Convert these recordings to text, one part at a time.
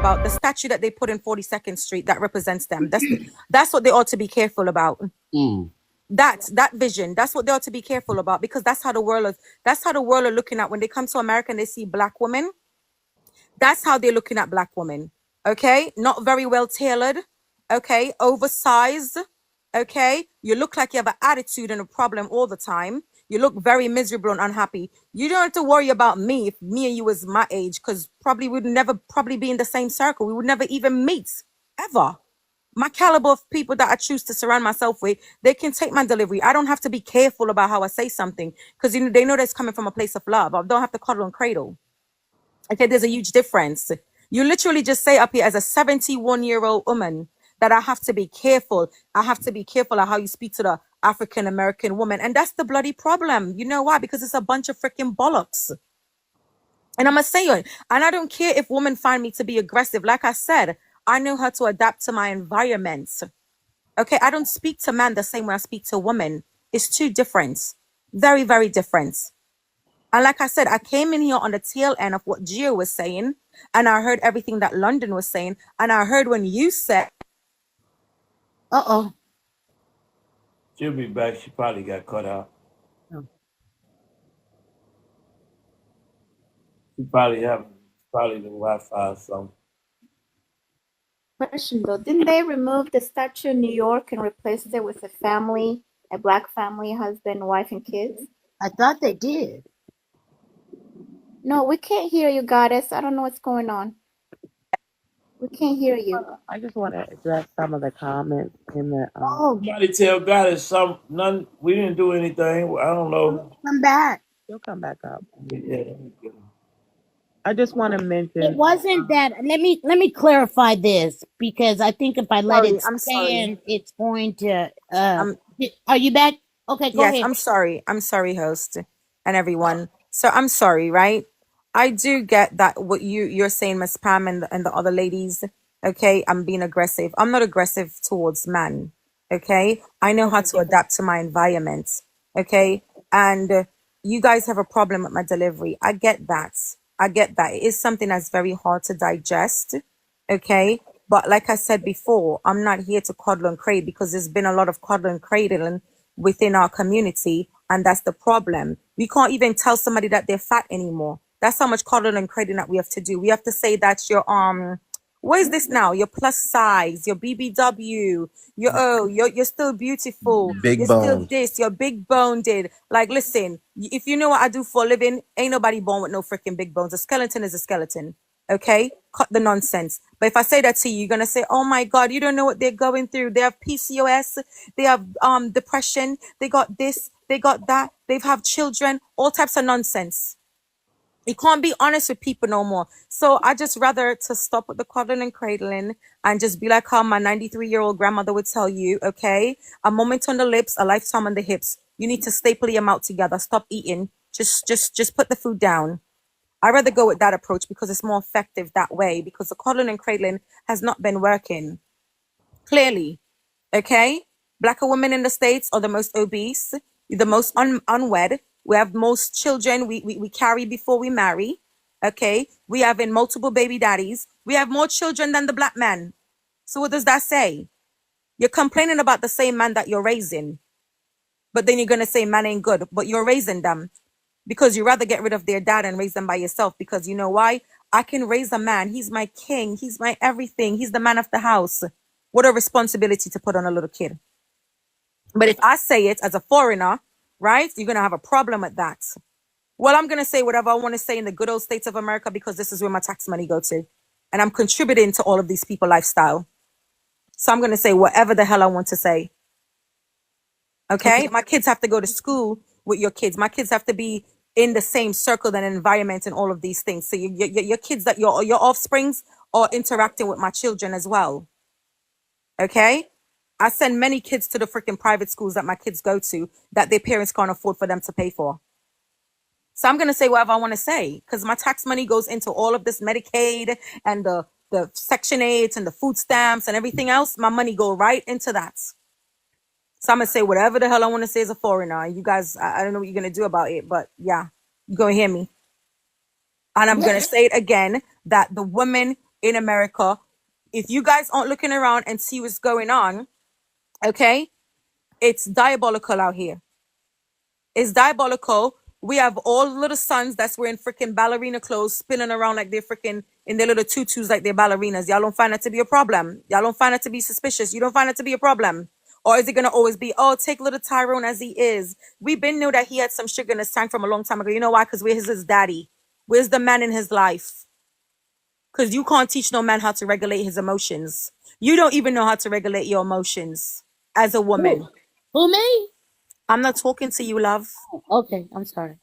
about the statue that they put in 42nd Street that represents them. That's what they ought to be careful about. That vision, that's what they ought to be careful about, because that's how the world are looking at when they come to America and they see black women. That's how they're looking at black women. Okay, not very well tailored. Okay, oversized. Okay, you look like you have an attitude and a problem all the time. You look very miserable and unhappy. You don't have to worry about me if me and you was my age, because probably we'd never be in the same circle. We would never even meet ever. My caliber of people that I choose to surround myself with, they can take my delivery. I don't have to be careful about how I say something, because they know that's coming from a place of love. I don't have to cuddle and cradle. Okay, there's a huge difference. You literally just say up here as a 71-year-old woman that I have to be careful. I have to be careful of how you speak to the African American woman. And that's the bloody problem. You know why? Because it's a bunch of freaking bollocks. And I'm going to say it. And I don't care if women find me to be aggressive. Like I said, I know how to adapt to my environment. Okay, I don't speak to men the same way I speak to women. It's too different. Very, very different. And like I said, I came in here on the tail end of what Gio was saying. And I heard everything that London was saying. And I heard when you said... Uh-oh. She'll be back. She probably got cut out. Oh. She probably the Wi-Fi or something. Question though, didn't they remove the statue in New York and replace it with a black family, husband, wife, and kids? I thought they did. No, we can't hear you, goddess. I don't know what's going on. We can't hear you. I just want to address some of the comments in the. Somebody tell God none. We didn't do anything. I don't know. Come back. He'll come back up. Yeah. I just want to mention. It wasn't that. Let me clarify this, because I think if I let it stand, it's going to. Are you back? Okay, go ahead. I'm sorry, host and everyone. So I'm sorry, right? I do get that what you're saying, Miss Pam and the other ladies. Okay, I'm being aggressive. I'm not aggressive towards man. Okay, I know how to adapt to my environment. Okay, and you guys have a problem with my delivery. I get that. It is something that's very hard to digest. Okay, but like I said before, I'm not here to coddle and cradle, because there's been a lot of coddle and cradling within our community, and that's the problem. We can't even tell somebody that they're fat anymore. That's how much coddling and cradling that we have to do. We have to say that you're what is this now? Your plus size, your BBW, you're still beautiful. You're still this, you're big boned. Like, listen, if you know what I do for a living, ain't nobody born with no freaking big bones. A skeleton is a skeleton. Okay, cut the nonsense. But if I say that to you, you're gonna say, "Oh my God, you don't know what they're going through. They have PCOS, they have depression, they got this, they got that, they have children, all types of nonsense." You can't be honest with people no more. So I just rather to stop with the coddling and cradling and just be like how my 93-year-old grandmother would tell you, okay? A moment on the lips, a lifetime on the hips. You need to staple your mouth together. Stop eating. Just put the food down. I'd rather go with that approach, because it's more effective that way, because the coddling and cradling has not been working. Clearly. Okay? Blacker women in the States are the most obese, the most unwed. We have most children we carry before we marry. Okay, we have in multiple baby daddies. We have more children than the black man. So what does that say? You're complaining about the same man that you're raising, but then you're gonna say man ain't good, but you're raising them because you rather get rid of their dad and raise them by yourself. Because you know why? I can raise a man. He's my king. He's my everything. He's the man of the house. What a responsibility to put on a little kid. But if I say it as a foreigner, right, you're going to have a problem with that. Well, I'm going to say whatever I want to say in the good old states of America, because this is where my tax money go to. And I'm contributing to all of these people lifestyle. So I'm going to say whatever the hell I want to say. Okay? My kids have to go to school with your kids. My kids have to be in the same circle and environment and all of these things. So your kids, that your offsprings are interacting with my children as well. Okay? I send many kids to the freaking private schools that my kids go to that their parents can't afford for them to pay for. So I'm going to say whatever I want to say, because my tax money goes into all of this Medicaid and the Section 8 and the food stamps and everything else. My money go right into that. So I'm going to say whatever the hell I want to say as a foreigner. You guys, I don't know what you're going to do about it, but yeah, you're going to hear me. And I'm going to say it again, that the women in America. If you guys aren't looking around and see what's going on, okay, it's diabolical out here. It's diabolical. We have all little sons that's wearing freaking ballerina clothes, spinning around like they're freaking in their little tutus like they're ballerinas. Y'all don't find that to be a problem. Y'all don't find that to be suspicious. You don't find that to be a problem. Or is it going to always be, oh, take little Tyrone as he is? We've been knew that he had some sugar in his tank from a long time ago. You know why? Because where's his daddy? Where's the man in his life? Because you can't teach no man how to regulate his emotions. You don't even know how to regulate your emotions as a woman. Who, me? I'm not talking to you, love. Okay, I'm sorry.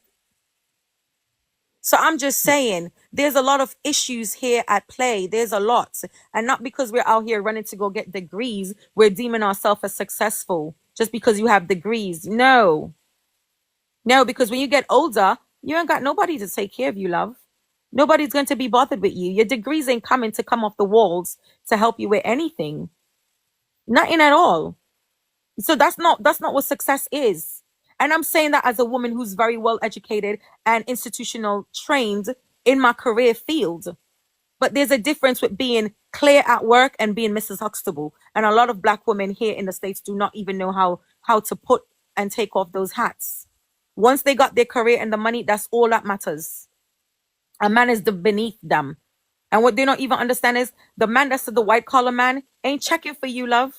So I'm just saying, there's a lot of issues here at play. There's a lot. And not because we're out here running to go get degrees, we're deeming ourselves as successful just because you have degrees. No. No, because when you get older, you ain't got nobody to take care of you, love. Nobody's going to be bothered with you. Your degrees ain't coming to come off the walls to help you with anything. Nothing at all. So that's not what success is. And I'm saying that as a woman who's very well educated and institutional trained in my career field. But there's a difference with being clear at work and being Mrs. Huxtable. And a lot of black women here in the States do not even know how to put and take off those hats. Once they got their career and the money, that's all that matters. A man is beneath them. And what they don't even understand is the man that's the white collar man ain't checking for you, love.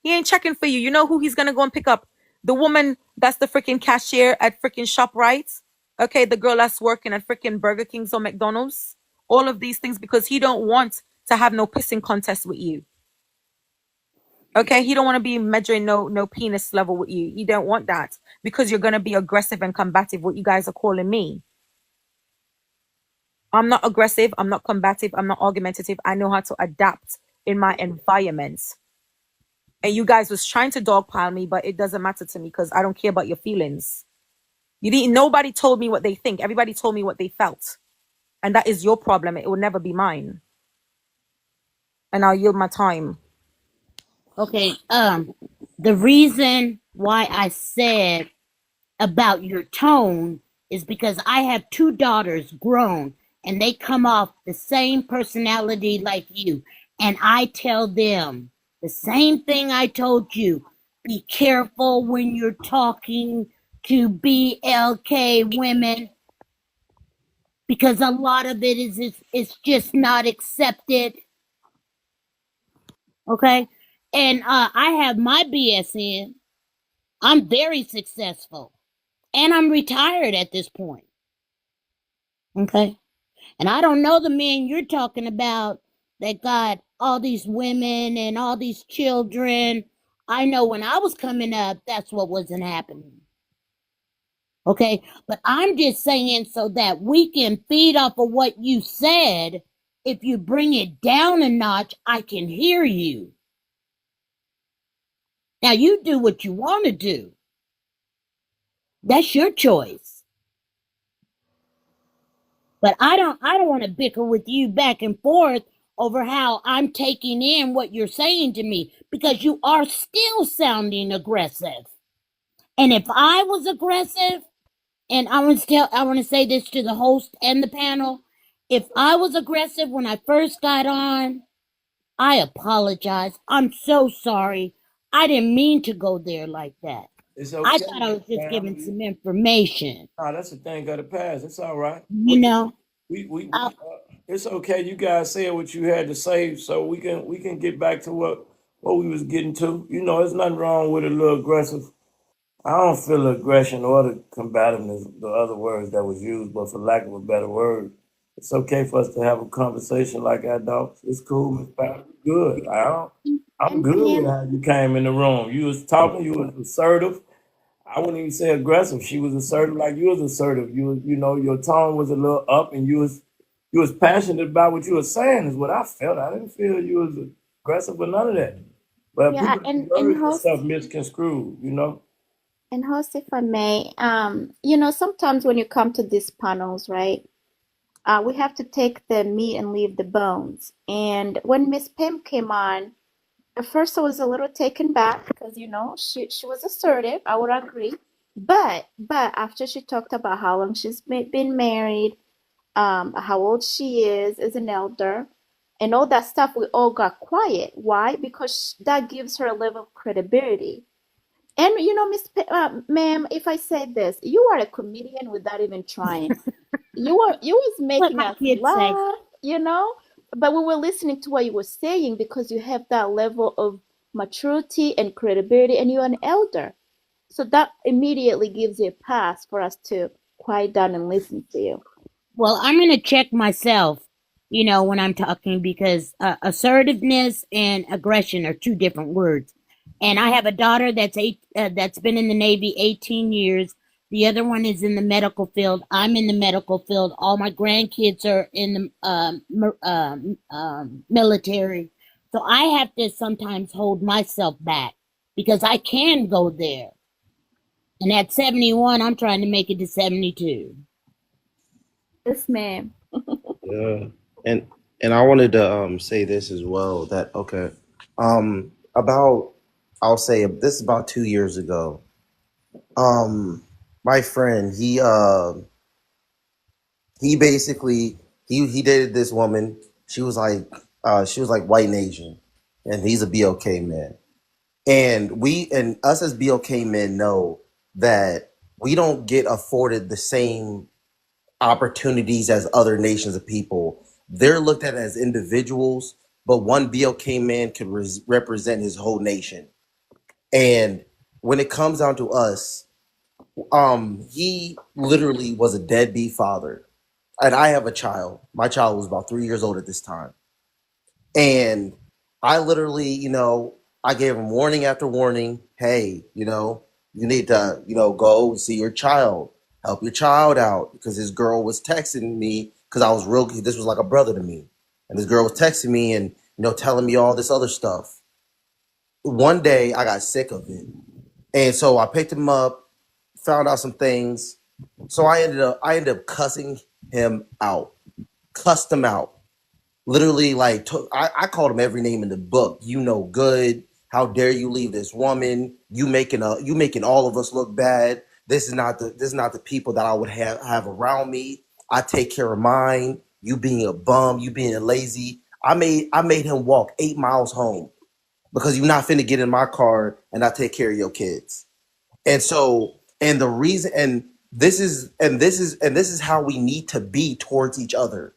He ain't checking for you. You know who he's going to go and pick up? The woman that's the freaking cashier at freaking ShopRite. Okay, the girl that's working at freaking Burger King's or McDonald's. All of these things because he don't want to have no pissing contest with you. Okay, he don't want to be measuring no penis level with you. He don't want that because you're going to be aggressive and combative, what you guys are calling me. I'm not aggressive. I'm not combative. I'm not argumentative. I know how to adapt in my environment. And you guys was trying to dogpile me, but it doesn't matter to me because I don't care about your feelings. Nobody told me what they think. Everybody told me what they felt. And that is your problem. It will never be mine. And I'll yield my time. Okay, the reason why I said about your tone is because I have 2 daughters grown and they come off the same personality like you. And I tell them the same thing I told you. Be careful when you're talking to BLK women because a lot of it is just not accepted. Okay? And I have my BS in. I'm very successful. And I'm retired at this point. Okay? And I don't know the men you're talking about that got all these women and all these children. I know when I was coming up, that's what wasn't happening. Okay? But I'm just saying so that we can feed off of what you said. If you bring it down a notch, I can hear you. Now you do what you want to do. That's your choice. But I don't want to bicker with you back and forth over how I'm taking in what you're saying to me because you are still sounding aggressive. And if I was aggressive, and I want to say this to the host and the panel, if I was aggressive when I first got on, I apologize. I'm so sorry. I didn't mean to go there like that. It's I okay. thought I was just giving some information. Nah, that's the thing got to pass. It's all right. You know, It's okay. You guys said what you had to say, so we can get back to what we was getting to. You know, there's nothing wrong with a little aggressive. I don't feel the aggression or the combativeness, the other words that was used, but for lack of a better word, it's okay for us to have a conversation like adults. It's cool, Miss Pat. Good. I'm good with how you came in the room. You was talking. You was assertive. I wouldn't even say aggressive. She was assertive like you was assertive. You know, your tone was a little up and you was passionate about what you were saying is what I felt. I didn't feel you was aggressive or none of that. But Yeah, people and heard host stuff misconstrued, you know. and host, if I may, sometimes when you come to these panels, right, we have to take the meat and leave the bones. And when Miss Pim came on, at first I was a little taken back because she was assertive. I would agree, but after she talked about how long she's been married, how old she is as an elder, and all that stuff, we all got quiet. Why? Because that gives her a level of credibility. And ma'am, if I say this, you are a comedian without even trying. You was What making my us kids say. laugh. But we were listening to what you were saying because you have that level of maturity and credibility, and you're an elder. So that immediately gives you a pass for us to quiet down and listen to you. Well, I'm going to check myself, when I'm talking because assertiveness and aggression are two different words. And I have a daughter that's been in the Navy 18 years. The other one is in the medical field. I'm in the medical field. All my grandkids are in the military. So I have to sometimes hold myself back because I can go there. And at 71, I'm trying to make it to 72. Yes, ma'am. Yeah, and I wanted to say this as well that okay, about I'll say this is about 2 years ago. My friend he basically he dated this woman. She was like white and Asian, and he's a BOK man. And we and us as BOK men know that we don't get afforded the same opportunities as other nations of people. They're looked at as individuals, but one BOK man can represent his whole nation. And when it comes down to us, he literally was a deadbeat father. And I have a child. My child was about 3 years old at this time. And I literally, I gave him warning after warning. Hey, you need to, go see your child, help your child out. Because this girl was texting me because I was this was like a brother to me. And this girl was texting me and, telling me all this other stuff. One day I got sick of it. And so I picked him up, found out some things. So I ended up cussing him out, cussed him out. Literally, like I called him every name in the book. You know good. How dare you leave this woman? You making all of us look bad. This is not the people that I would have around me. I take care of mine. You being a bum, you being lazy. I made him walk 8 miles home because you're not finna get in my car and I take care of your kids. And so and the reason and this is how we need to be towards each other.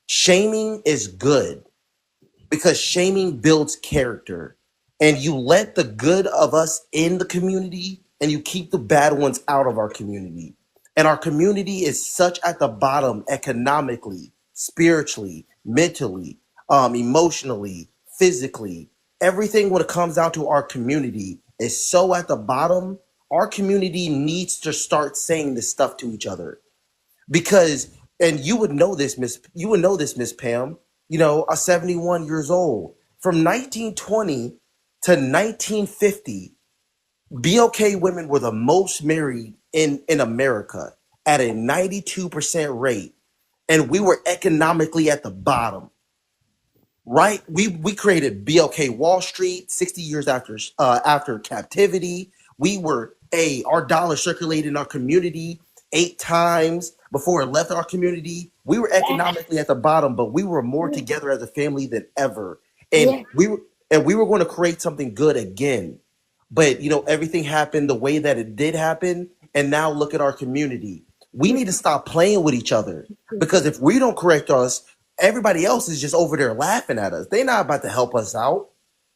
Shaming is good because shaming builds character, and you let the good of us in the community and you keep the bad ones out of our community. And our community is such at the bottom economically, spiritually, mentally, emotionally, physically. Everything when it comes down to our community is so at the bottom. Our community needs to start saying this stuff to each other because and you would know this, Miss Pam, a 71 years old from 1920 to 1950. BOK women were the most married in America at a 92% rate, and we were economically at the bottom. Right, we created BLK Wall Street 60 years after captivity. We were our dollar circulated in our community 8 times before it left our community. We were economically at the bottom, but we were more together as a family than ever. And Yeah. we were going to create something good again. But everything happened the way that it did happen, and now look at our community. We need to stop playing with each other because if we don't correct us, everybody else is just over there laughing at us. They're not about to help us out.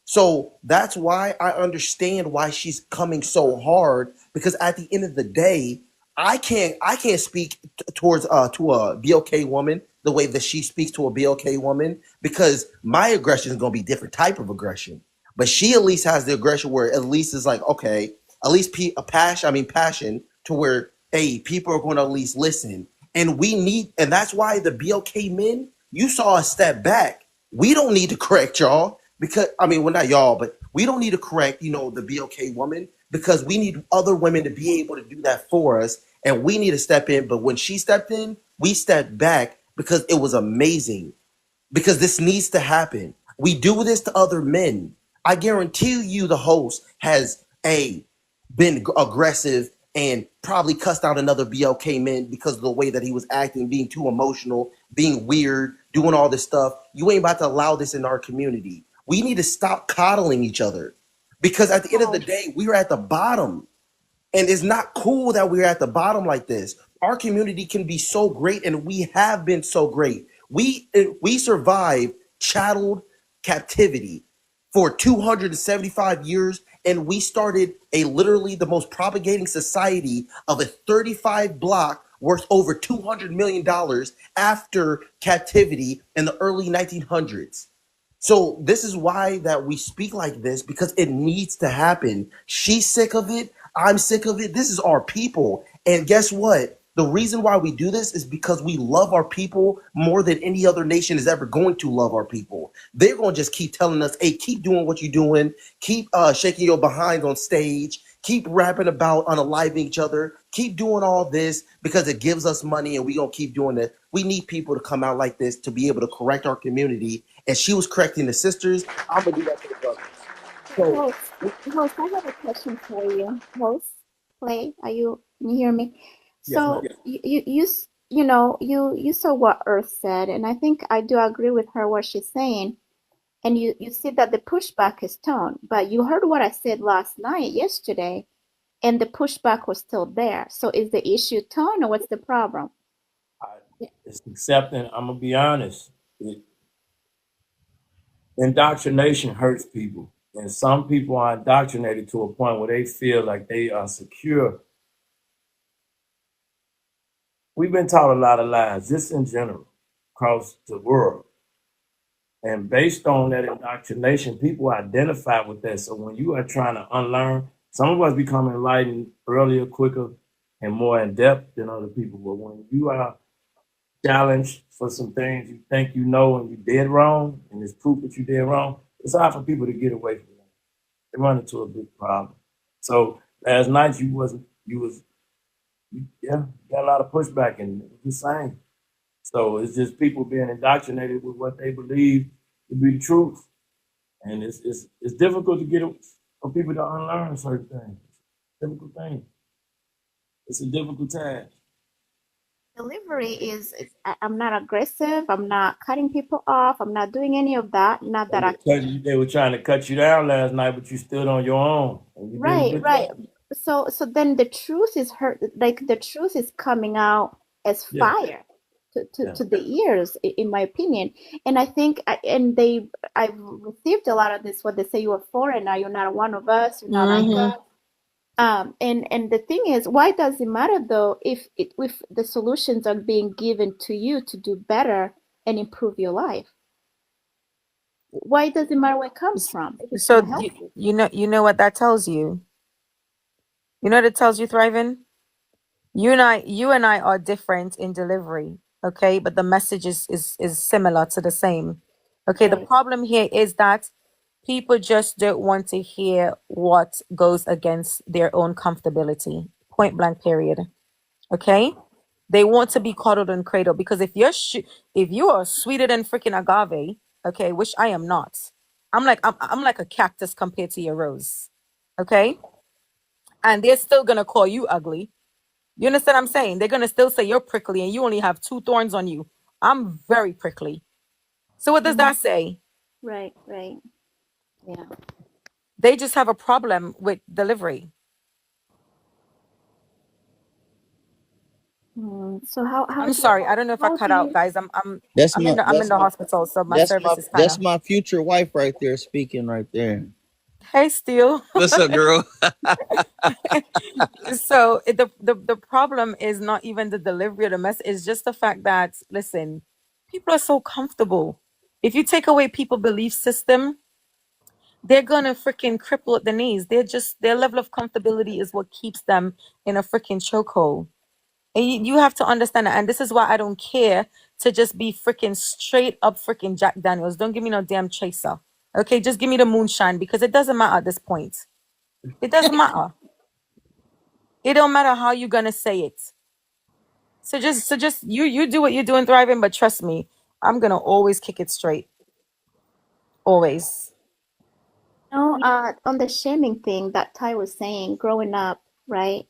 So that's why I understand why she's coming so hard because at the end of the day, I can't speak towards to a BOK woman the way that she speaks to a BOK woman because my aggression is going to be different type of aggression. But she at least has the aggression where at least is like okay, at least a passion. I mean passion to where hey people are going to at least listen, and and that's why the BOK men you saw us step back. We don't need to correct y'all because I mean, well, not y'all, but we don't need to correct, the BOK woman because we need other women to be able to do that for us, and we need to step in. But when she stepped in, we stepped back because it was amazing. Because this needs to happen. We do this to other men. I guarantee you, the host has been aggressive and probably cussed out another BLK man because of the way that he was acting, being too emotional, being weird, doing all this stuff. You ain't about to allow this in our community. We need to stop coddling each other because at the end of the day, we are at the bottom. And it's not cool that we're at the bottom like this. Our community can be so great, and we have been so great. We survived chattel captivity for 275 years, and we started a literally the most propagating society of a 35 block worth over $200 million after captivity in the early 1900s. So this is why that we speak like this, because it needs to happen. She's sick of it. I'm sick of it. This is our people. And guess what? The reason why we do this is because we love our people more than any other nation is ever going to love our people. They're going to just keep telling us, hey, keep doing what you're doing. Keep shaking your behind on stage. Keep rapping about unaliving each other. Keep doing all this because it gives us money and we're going to keep doing it. We need people to come out like this to be able to correct our community. And she was correcting the sisters. I'm going to do that to the brothers. So, Host, I have a question for you. Host, play, can you hear me? yes, ma'am. So you saw what Earth said, and I think I do agree with her what she's saying. And you see that the pushback is tone, but you heard what I said yesterday, and the pushback was still there. So is the issue tone, or what's the problem? It's accepting. I'm gonna be honest. Indoctrination hurts people, and some people are indoctrinated to a point where they feel like they are secure. We've been taught a lot of lies, just in general, across the world. And based on that indoctrination, people identify with that. So when you are trying to unlearn, some of us become enlightened earlier, quicker, and more in depth than other people. But when you are challenged for some things you think you know and you did wrong, and it's proof that you did wrong, it's hard for people to get away from that. They run into a big problem. So last night you got a lot of pushback, and it was the same. So it's just people being indoctrinated with what they believe to be the truth, and it's difficult to get for people to unlearn certain things. It's a difficult thing. It's a difficult task. Delivery I'm not aggressive. I'm not cutting people off. I'm not doing any of that. Not that I can. They were trying to cut you down last night, but you stood on your own, and you did a Right, good right. job. So then the truth is hurt. Like the truth is coming out as Yeah, fire yeah. to the ears, in my opinion. And I think, I've received a lot of this. What they say, you're a foreigner. You're not one of us. You're not like Mm-hmm. us. And the thing is, why does it matter though if the solutions are being given to you to do better and improve your life? Why does it matter where it comes from if it's So gonna help you? you know what that tells you. You know what it tells you, Thriving. You and I are different in delivery, okay, but the message is similar to the same. Okay, the Right. problem here is that people just don't want to hear what goes against their own comfortability. Point blank period. Okay? They want to be coddled and cradled because if you are sweeter than freaking agave, okay, which I am not. I'm like a cactus compared to your rose. Okay? And they're still gonna call you ugly. You understand what I'm saying? They're gonna still say you're prickly and you only have two thorns on you. I'm very prickly. So what does Mhm. that say? Right, right. Yeah. They just have a problem with delivery. So how I'm do sorry. I don't know if I how do cut out, you guys. That's my I'm in that's the my hospital, so my service is kind that's of. my future wife right there speaking right there. Hey, Steele. What's up, girl? So the problem is not even the delivery of the message. It's just the fact that listen, people are so comfortable. If you take away people belief system, they're gonna freaking cripple at the knees. They're just their level of comfortability is what keeps them in a freaking chokehold. And you have to understand that. And this is why I don't care to just be freaking straight up freaking Jack Daniels. Don't give me no damn chaser. Okay, just give me the moonshine because it doesn't matter at this point. It doesn't matter. It don't matter how you're gonna say it. So just you do what you're doing, Thriving, but trust me, I'm gonna always kick it straight. Always. know, on the shaming thing that Ty was saying, growing up, right?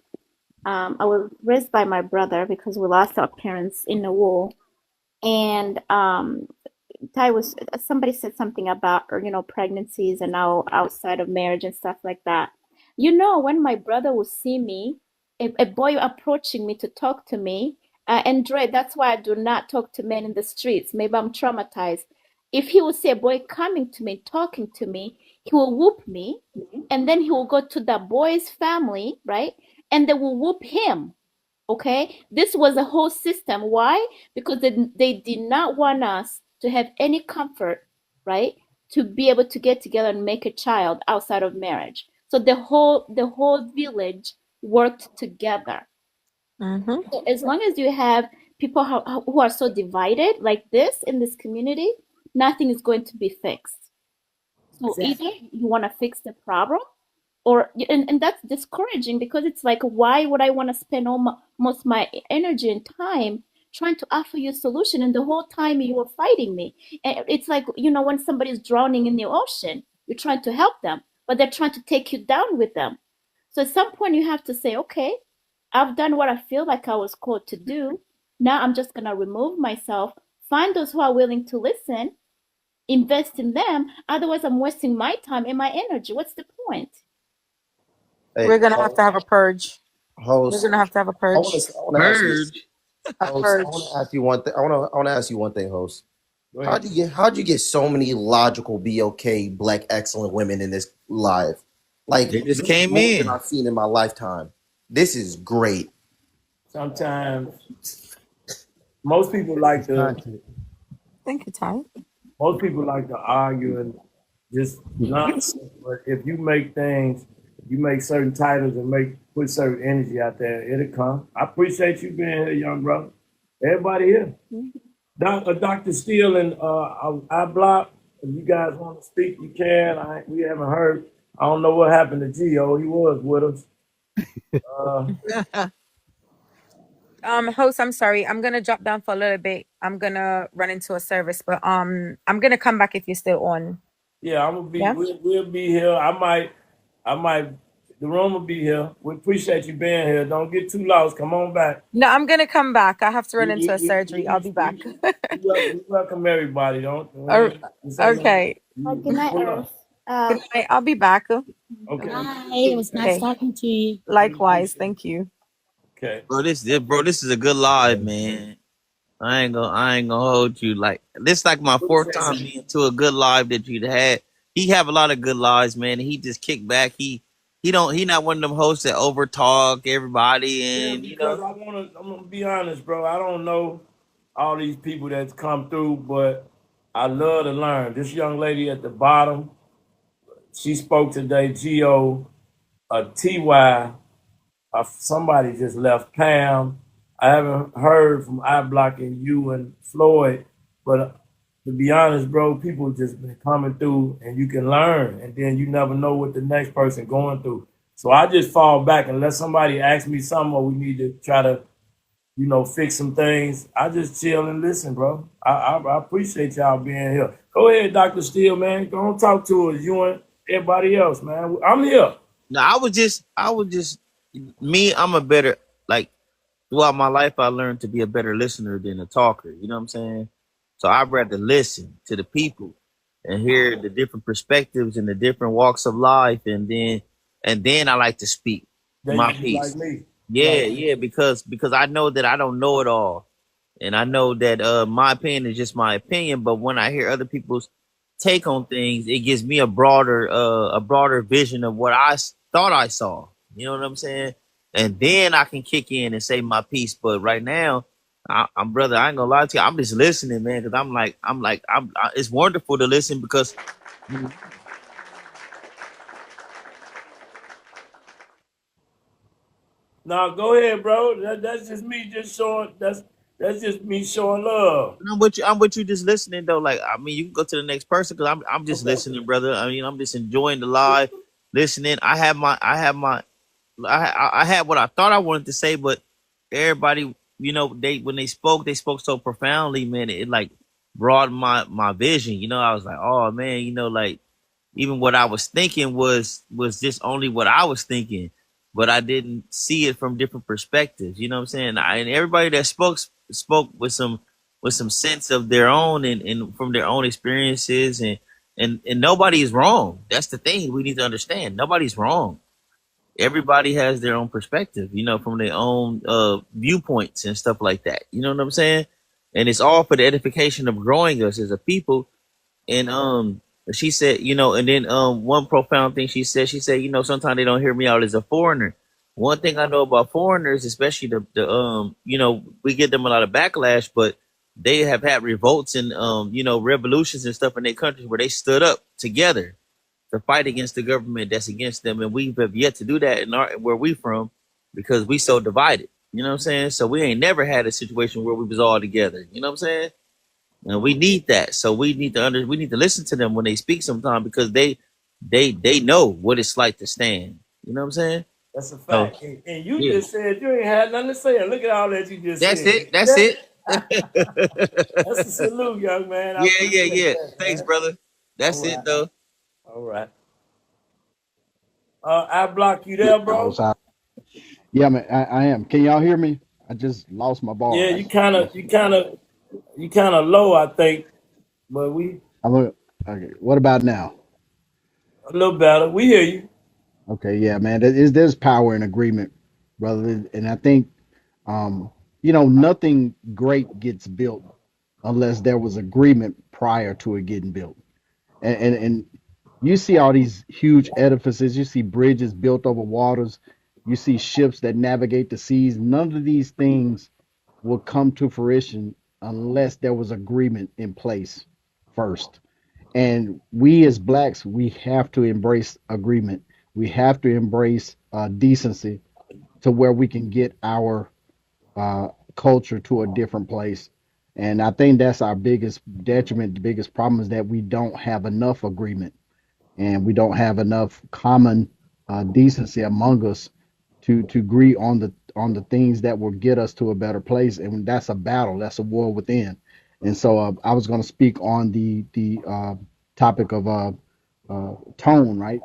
I was raised by my brother because we lost our parents in the war. And Ty was somebody said something about pregnancies and now outside of marriage and stuff like that. When my brother would see me, a boy approaching me to talk to me, and Dre, that's why I do not talk to men in the streets. Maybe I'm traumatized. If he would see a boy coming to me, talking to me, he will whoop me, and then he will go to the boy's family, right? And they will whoop him. Okay, this was a whole system. Why? Because they did not want us to have any comfort, right? To be able to get together and make a child outside of marriage. So the whole village worked together. Mm-hmm. So as long as you have people who are so divided like this in this community, nothing is going to be fixed. So either you want to fix the problem, or and that's discouraging because it's like, why would I want to spend most my energy and time trying to offer you a solution, and the whole time you are fighting me? And it's like, when somebody's drowning in the ocean, you're trying to help them, but they're trying to take you down with them. So at some point you have to say, okay, I've done what I feel like I was called to do. Now I'm just going to remove myself, find those who are willing to listen, invest in them. Otherwise I'm wasting my time and my energy. What's the point? Hey, We're gonna have to have a purge. We're host, gonna have to have a I want purge. to I want to ask you Purge. A host. I want purge. to ask you one thing. I want to ask you one thing, host. Go ahead. How'd you get so many logical, BOK, black, excellent women in this live? Like, They just this is came more than in. I've seen in my lifetime. This is great. Sometimes most people like to Thank you, Ty. most people like to argue and just nonsense. But if you make things, you make certain titles and put certain energy out there, it'll come. I appreciate you being here, young brother. Everybody here. Dr. Steele and I block. If you guys want to speak, you can. We haven't heard. I don't know what happened to Gio. He was with us. Host, I'm sorry. I'm gonna drop down for a little bit. I'm gonna run into a service, but I'm gonna come back if you're still on. Yeah, I'm gonna be. Yeah. We'll be here. I might. The room will be here. We appreciate you being here. Don't get too lost. Come on back. No, I'm gonna come back. I have to run into a We, surgery. I'll be back. we welcome everybody. Don't. Oh, This ain't no- okay. Good night, Pull Earth. up. Good night. I'll be back. Okay. Hi, it was nice Okay. talking to you. Likewise. Thank you. Okay. Bro, this is a good live, man. I ain't gonna hold you. Like, this like my fourth Appreciate time you. being to a good live that you'd had. He have a lot of good lives, man. He just kick back. He not one of them hosts that over talk everybody, Yeah, and because I'm gonna be honest, bro. I don't know all these people that's come through, but I love to learn. This young lady at the bottom, she spoke today. Geo, Ty, somebody just left. Pam. I haven't heard from iBlock and you and Floyd, but to be honest, bro, people just been coming through, and you can learn, and then you never know what the next person going through. So I just fall back unless somebody asks me something or we need to try to, fix some things. I just chill and listen, bro. I appreciate y'all being here. Go ahead, Dr. Steele, man. Go on, talk to us. You and everybody else, man. I'm here. no, I was just me. I'm a better like throughout my life. I learned to be a better listener than a talker. You know what I'm saying? So I'd rather listen to the people and hear the different perspectives and the different walks of life, and then I like to speak They my you like piece. me. Yeah, Right. yeah, because I know that I don't know it all, and I know that my opinion is just my opinion. But when I hear other people's take on things, it gives me a broader vision of what thought I saw. You know what I'm saying? And then I can kick in and say my piece. But right now, I'm brother. I ain't gonna lie to you. I'm just listening, man, because it's wonderful to listen because Now go ahead, bro. That's just me just showing. That's just me showing love. I'm with you just listening though. Like, I mean, you can go to the next person because I'm just Okay. listening, brother. I mean, I'm just enjoying the live, listening. I had what I thought I wanted to say, but everybody, when they spoke so profoundly, man. It like broadened my vision. I was like, oh man, like even what I was thinking was just only what I was thinking. but I didn't see it from different perspectives. You know what I'm saying? And everybody that spoke with some sense of their own and from their own experiences, and nobody is wrong. That's the thing we need to understand. Nobody's wrong. Everybody has their own perspective, you know, from their own viewpoints and stuff like that. You know what I'm saying? And it's all for the edification of growing us as a people. And she said, you know, and then one profound thing she said, you know, sometimes they don't hear me out as a foreigner. One thing I know about foreigners, especially the you know, we get them a lot of backlash, but they have had revolts and you know, revolutions and stuff in their countries where they stood up together to fight against the government that's against them, and we have yet to do that in our where we from because we so divided. You know what I'm saying? So we ain't never had a situation where we was all together. You know what I'm saying? And we need that. So we need to we need to listen to them when they speak sometime because they know what it's like to stand. You know what I'm saying? That's a So fact. And you yeah, just said you ain't had nothing to say. Look at all that you just that's said. it. That's it. That's a salute, young man. I Yeah, appreciate yeah. that, Thanks, man. brother. All That's it right. though. All right. I block you there, I was bro. out. Yeah, man, I am. Can y'all hear me? I just lost my Yeah, bar. you kind of, you kind of low, I think, but we Okay. What about now? a little better. We hear you. Okay, yeah, man. There's power in agreement, brother, and I think um, nothing great gets built unless there was agreement prior to it getting built. And you see all these huge edifices, you see bridges built over waters, you see ships that navigate the seas. None of these things will come to fruition unless there was agreement in place first. And we as blacks, we have to embrace agreement. We have to embrace decency to where we can get our culture to a different place. And I think that's our biggest detriment, the biggest problem is that we don't have enough agreement and we don't have enough common decency among us to agree on the things that will get us to a better place. And that's a battle. That's a war within. And so I was going to speak on the topic of tone. Right.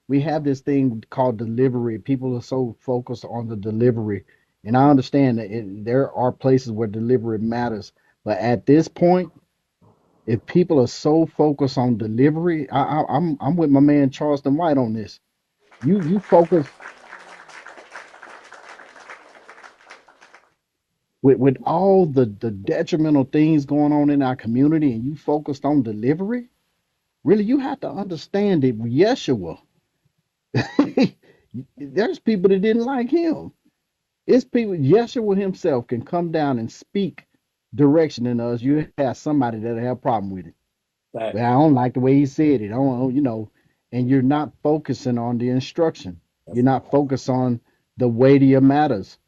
We have this thing called delivery. People are so focused on the delivery, and I understand that there are places where delivery matters. But at this point, if people are so focused on delivery, I'm with my man Charleston White on this. You focus with all the detrimental things going on in our community, and you focused on delivery. Really, you have to understand that Yeshua. There's people that didn't like him. It's people. Yeshua himself can come down and speak direction in us. You have somebody that'll have a problem with it. Fact. Well, I don't like the way he said it. I don't. And you're not focusing on the instruction. You're not focused on the weightier matters.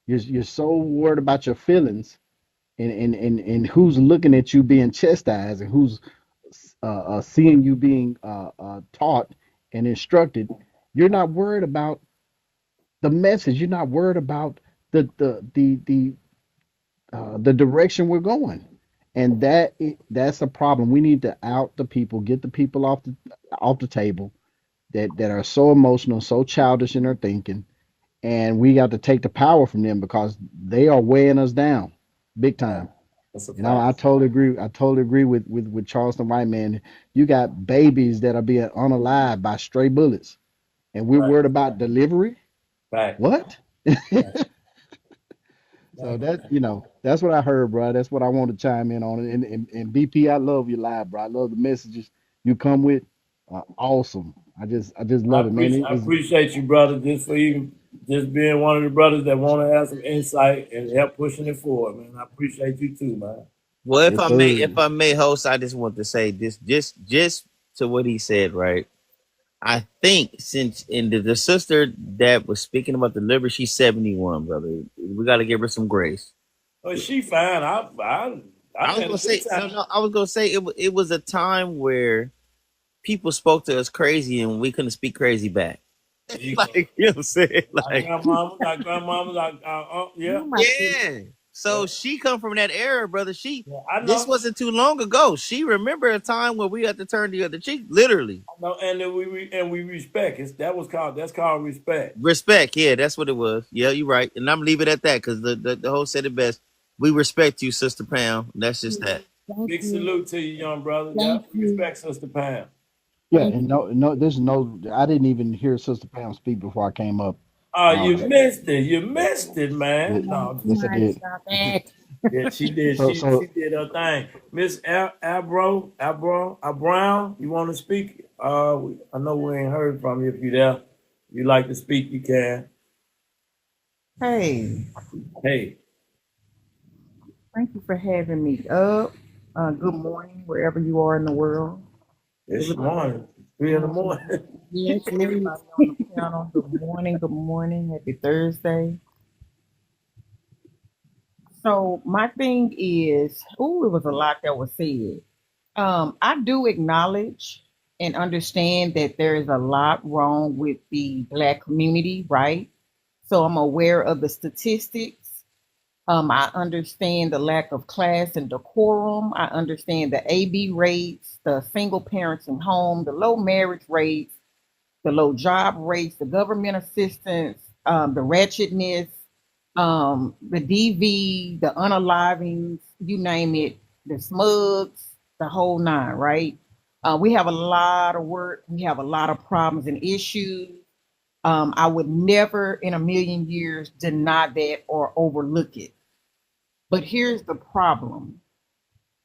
You're so worried about your feelings and who's looking at you being chastised and who's seeing you being taught and instructed. You're not worried about the message. You're not worried about the direction we're going, and that's a problem. We need to out the people, get the people off the table that are so emotional, so childish in their thinking, and we got to take the power from them because they are weighing us down, big time. That's a I fact. totally agree. I totally agree with Charleston White, man. You got babies that are being unalived by stray bullets, and we're Right. worried about delivery. Fact. What? Fact. So that's what I heard, bro. That's what I want to chime in on. And BP, I love you live, bro. I love the messages you come with. Awesome. I just love it, man. I appreciate you, brother, just for even just being one of the brothers that want to have some insight and help pushing it forward, man. I appreciate you too, man. Well, Yes, sir. if I may, host, I just want to say this, just to what he said, right? I think since in the sister that was speaking about the liver, she's 71, brother. We got to give her some grace. But she fine. I I was had a gonna good say time. no. I was gonna say it was a time where people spoke to us crazy and we couldn't speak crazy back. There you go. Like you know what I'm saying? Our Like grandmama, our grandmamas, yeah. Oh my goodness. yeah. So she come from that era, brother. I This know. wasn't too long ago. She remember a time where we had to turn the other cheek, literally. No, and then we respect. That's called respect. Respect, yeah, that's what it was. Yeah, you're right, and I'm leaving it at that because the whole said it best. We respect you, Sister Pound. That's just that. Thank Big you. salute to you, young brother. Yeah, Thank we you. respect Sister Pam. Yeah, Thank and you. there's no. I didn't even hear Sister Pam speak before I came up. Oh, you That, missed it. You missed it, man. Oh, No, yes, I somebody did. stop that. yeah, she did. So, She so did her thing. Miss Abro Brown, you want to speak? I know we ain't heard from you. If you there, you like to speak, you can. Hey, Hey, thank you for having me up. Good morning, wherever you are in the world. it's Everybody, morning, 3 in the morning. Yes, it is. everybody on the panel, good morning, good morning. Happy Thursday. So my thing is, oh, it was a lot that was said. I do acknowledge and understand that there is a lot wrong with the Black community, right? So I'm aware of the statistics. I understand the lack of class and decorum. I understand the AB rates, the single parenting home, the low marriage rates, the low job rates, the government assistance, the wretchedness, the DV, the unalivings, you name it, the smugs, the whole nine, right? We have a lot of work. We have a lot of problems and issues. I would never in a million years deny that or overlook it. But here's the problem.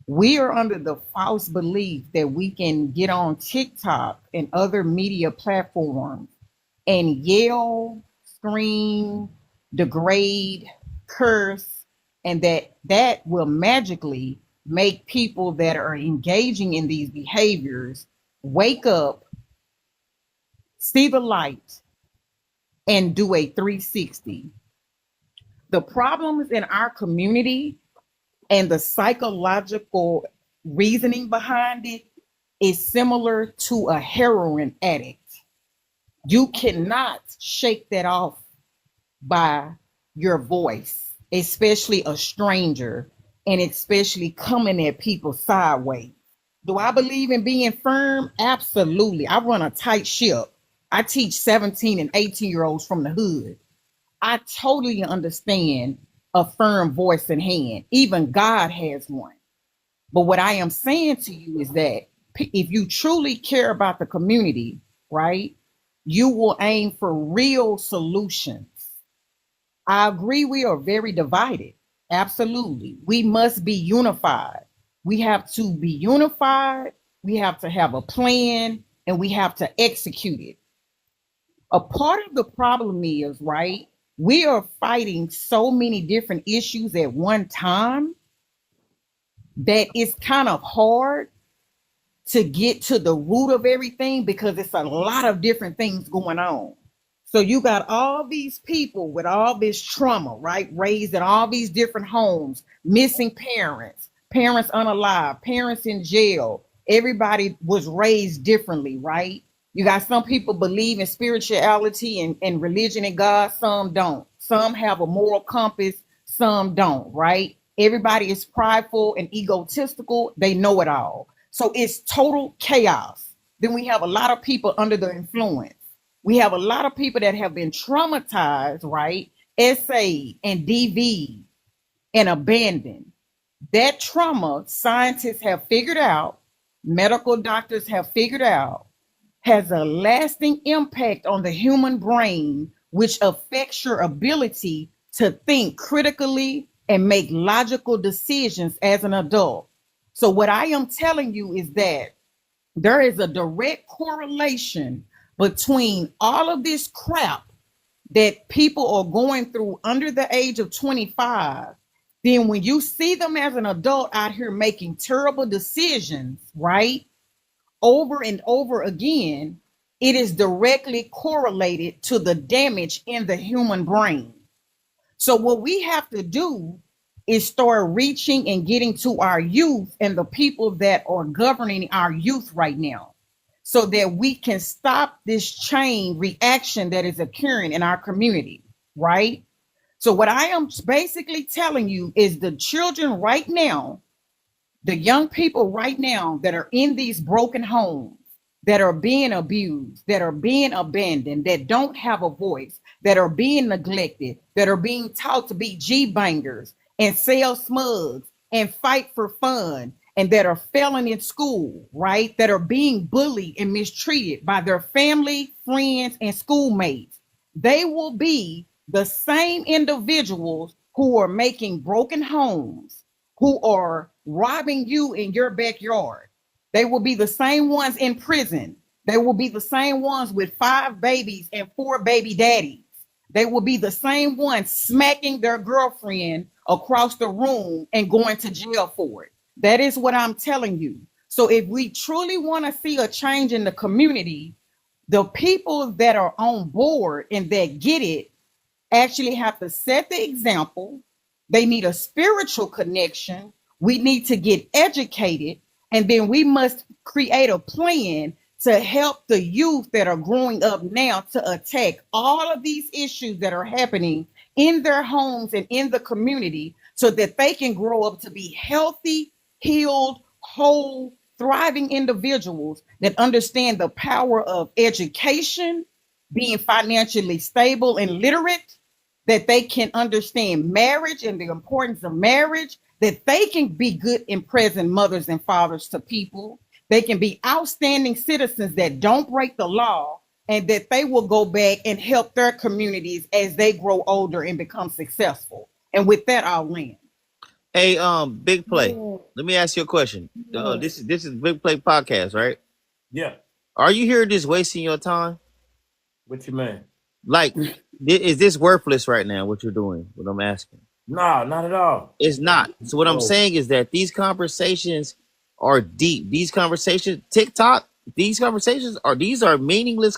We are under the false belief that we can get on TikTok and other media platforms and yell, scream, degrade, curse, and that will magically make people that are engaging in these behaviors wake up, see the light, and do a 360. The problems in our community and the psychological reasoning behind it is similar to a heroin addict. You cannot shake that off by your voice, especially a stranger, and especially coming at people sideways. Do I believe in being firm? Absolutely. I run a tight ship. I teach 17 and 18-year-olds from the hood. I totally understand a firm voice and hand. Even God has one. But what I am saying to you is that if you truly care about the community, right, you will aim for real solutions. I agree we are very divided. Absolutely. We must be unified. We have to be unified. We have to have a plan and we have to execute it. A part of the problem is, right, we are fighting so many different issues at one time that it's kind of hard to get to the root of everything because it's a lot of different things going on. So you got all these people with all this trauma, right? Raised in all these different homes, missing parents, parents unalive, parents in jail. Everybody was raised differently, right? You got some people believe in spirituality and religion and God, some don't. Some have a moral compass, some don't, right? Everybody is prideful and egotistical. They know it all. So it's total chaos. Then we have a lot of people under the influence. We have a lot of people that have been traumatized, right? SA and DV and abandoned. That trauma, scientists have figured out, medical doctors have figured out, has a lasting impact on the human brain, which affects your ability to think critically and make logical decisions as an adult. So, what I am telling you is that there is a direct correlation between all of this crap that people are going through under the age of 25. Then, when you see them as an adult out here making terrible decisions, right? Over and over again, it is directly correlated to the damage in the human brain. So what we have to do is start reaching and getting to our youth and the people that are governing our youth right now so that we can stop this chain reaction that is occurring in our community, right? So what I am basically telling you is the children right now, the young people right now that are in these broken homes, that are being abused, that are being abandoned, that don't have a voice, that are being neglected, that are being taught to be G-bangers and sell smugs and fight for fun, and that are failing in school, right? That are being bullied and mistreated by their family, friends, and schoolmates. They will be the same individuals who are making broken homes, who are robbing you in your backyard. They will be the same ones in prison. They will be the same ones with 5 babies and 4 baby daddies. They will be the same ones smacking their girlfriend across the room and going to jail for it. That is what I'm telling you. So if we truly want to see a change in the community, the people that are on board and that get it actually have to set the example. They need a spiritual connection. We need to get educated. And then we must create a plan to help the youth that are growing up now to attack all of these issues that are happening in their homes and in the community so that they can grow up to be healthy, healed, whole, thriving individuals that understand the power of education, being financially stable and literate, that they can understand marriage and the importance of marriage, that they can be good and present mothers and fathers to people. They can be outstanding citizens that don't break the law, and that they will go back and help their communities as they grow older and become successful. And with that, I'll land. Hey, Big Play. Let me ask you a question. This is Big Play podcast, right? Yeah. Are you here just wasting your time? What you mean? Like, is this worthless right now? What you're doing? What I'm asking. No, not at all. It's not. So what I'm Oh. saying is that these conversations are deep. These conversations, TikTok, these are meaningless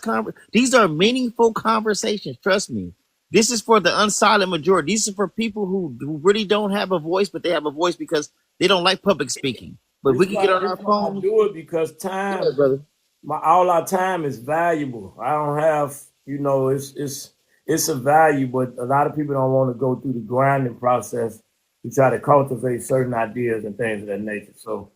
these are meaningful conversations. Trust me. This is for the unsilent majority. These are for people who really don't have a voice, but they have a voice because they don't like public speaking. But we can get on our phone. I do it because time, Yeah, brother. all our time is valuable. I don't have, it's a value, but a lot of people don't want to go through the grinding process to try to cultivate certain ideas and things of that nature. So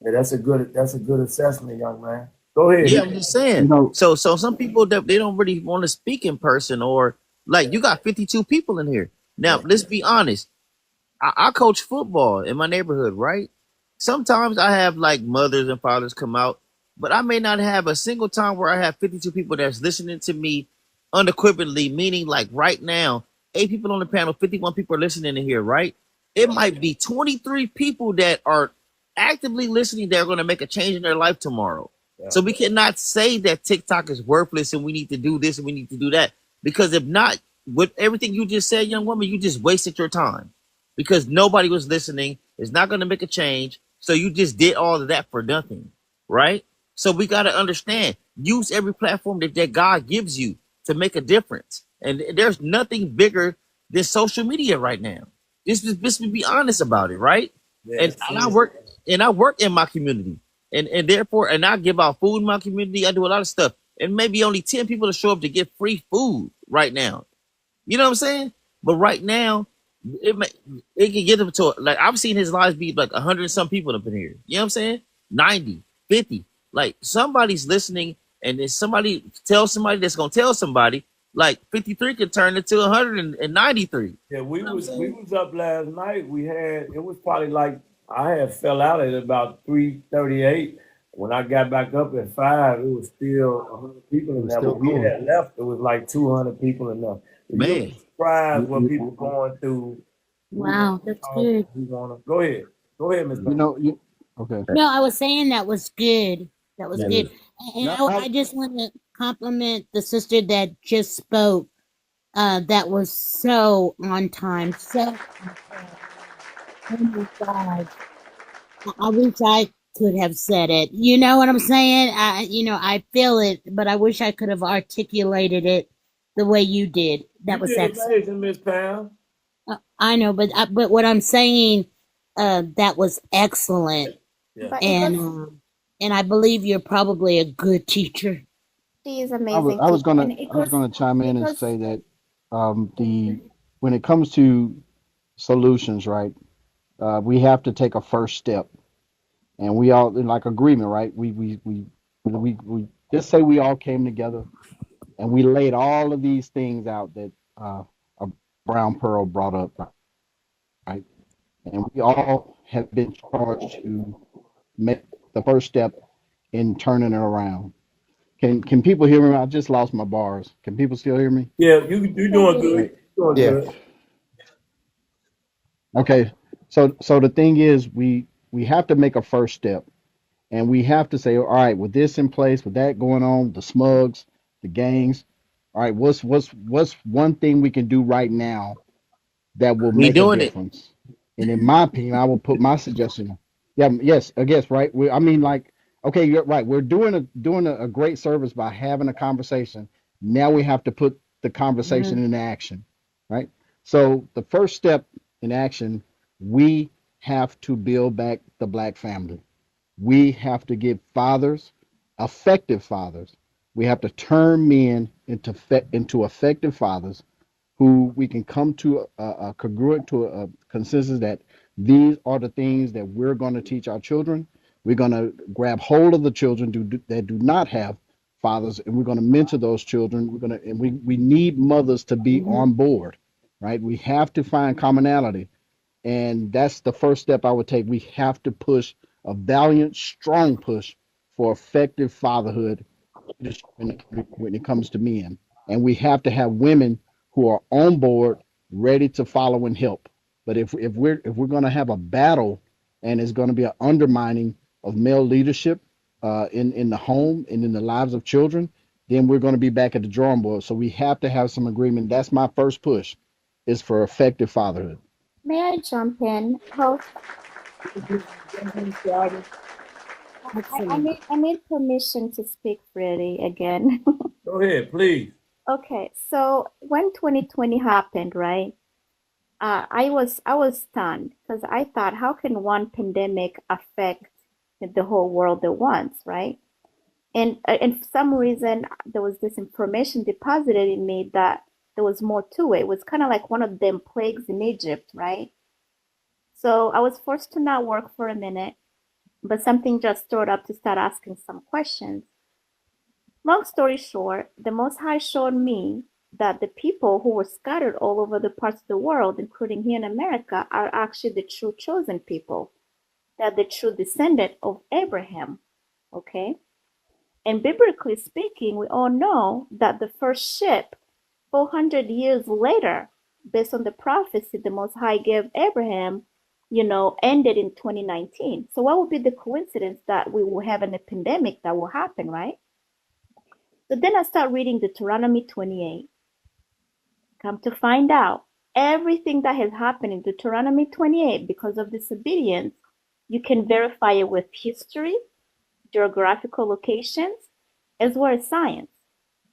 yeah, that's a good assessment, young man. Go ahead. Yeah, I'm just saying. You know, So some people that they don't really want to speak in person, or like you got 52 people in here. Now, let's be honest. I coach football in my neighborhood, right? Sometimes I have like mothers and fathers come out, but I may not have a single time where I have 52 people that's listening to me unequivocally, meaning like right now, 8 people on the panel, 51 people are listening to here, right? It might be 23 people that are actively listening that are going to make a change in their life tomorrow. Yeah. So we cannot say that TikTok is worthless and we need to do this and we need to do that. Because if not, with everything you just said, young woman, you just wasted your time. Because nobody was listening. It's not going to make a change. So you just did all of that for nothing, right? So we got to understand, use every platform that God gives you to make a difference. And there's nothing bigger than social media right now. Just be honest about it, right? Yeah, and I work in my community. And therefore, I give out food in my community. I do a lot of stuff. And maybe only 10 people to show up to get free food right now. You know what I'm saying? But right now, it can get them to, like, I've seen his lives be like 100 and some people up in here. You know what I'm saying? 90, 50. Like, somebody's listening, and if somebody tells somebody that's going to tell somebody, like 53 could turn into 193. Yeah, we was up last night. It was probably like, I had fell out at about 3:38. When I got back up at 5, it was still 100 people in there. But we had left, it was like 200 people in there. Man, you're surprised what people going through. Wow, that's good. Go ahead, Ms. Okay. No, I was saying that was good. That was good. And I just want to compliment the sister that just spoke. That was so on time. So, oh my God. I wish I could have said it. You know what I'm saying? I feel it, but I wish I could have articulated it the way you did. That was excellent. Miss Pam. I know, but what I'm saying, that was excellent. Yeah. And I believe you're probably a good teacher. She is amazing. I was gonna chime in and say that when it comes to solutions, right? We have to take a first step, and we all in like agreement, right? We just say we all came together and we laid all of these things out that a brown pearl brought up, right? And we all have been charged to make the first step in turning it around. Can people hear me? I just lost my bars. Can people still hear me? Yeah, you doing good. Right. You doing Yeah. good. Okay. So the thing is, we have to make a first step, and we have to say, all right, with this in place, with that going on, the smugs, the gangs, all right, what's one thing we can do right now that will We make a doing it. difference? And in my opinion, I will put my suggestion. Yeah, yes, I guess right. I mean, like, okay, you're right. We're doing a great service by having a conversation. Now we have to put the conversation into action, right? So the first step in action, we have to build back the black family. We have to get fathers, effective fathers. We have to turn men into effective fathers who we can come to a congruent to a consensus that these are the things that we're going to teach our children. We're going to grab hold of the children that do not have fathers, and we're going to mentor those children. We need mothers to be on board, right? We have to find commonality, and that's the first step I would take. We have to push a valiant, strong push for effective fatherhood when it comes to men. And we have to have women who are on board, ready to follow and help. But if we're going to have a battle, and it's going to be an undermining of male leadership in the home and in the lives of children, then we're going to be back at the drawing board. So we have to have some agreement. That's my first push, is for effective fatherhood. May I jump in? Host, Excellent. I need permission to speak freely again. Go ahead, please. Okay, so when 2020 happened, right? I was stunned because I thought, how can one pandemic affect the whole world at once, right? And for some reason, there was this information deposited in me that there was more to it. It was kind of like one of them plagues in Egypt, right? So I was forced to not work for a minute, but something just stirred up to start asking some questions. Long story short, the Most High showed me that the people who were scattered all over the parts of the world, including here in America, are actually the true chosen people. They're the true descendant of Abraham. Okay? And biblically speaking, we all know that the first ship, 400 years later, based on the prophecy the Most High gave Abraham, ended in 2019. So, what would be the coincidence that we will have a pandemic that will happen, right? So then I start reading Deuteronomy 28. Come to find out, everything that has happened in Deuteronomy 28 because of disobedience, you can verify it with history, geographical locations, as well as science,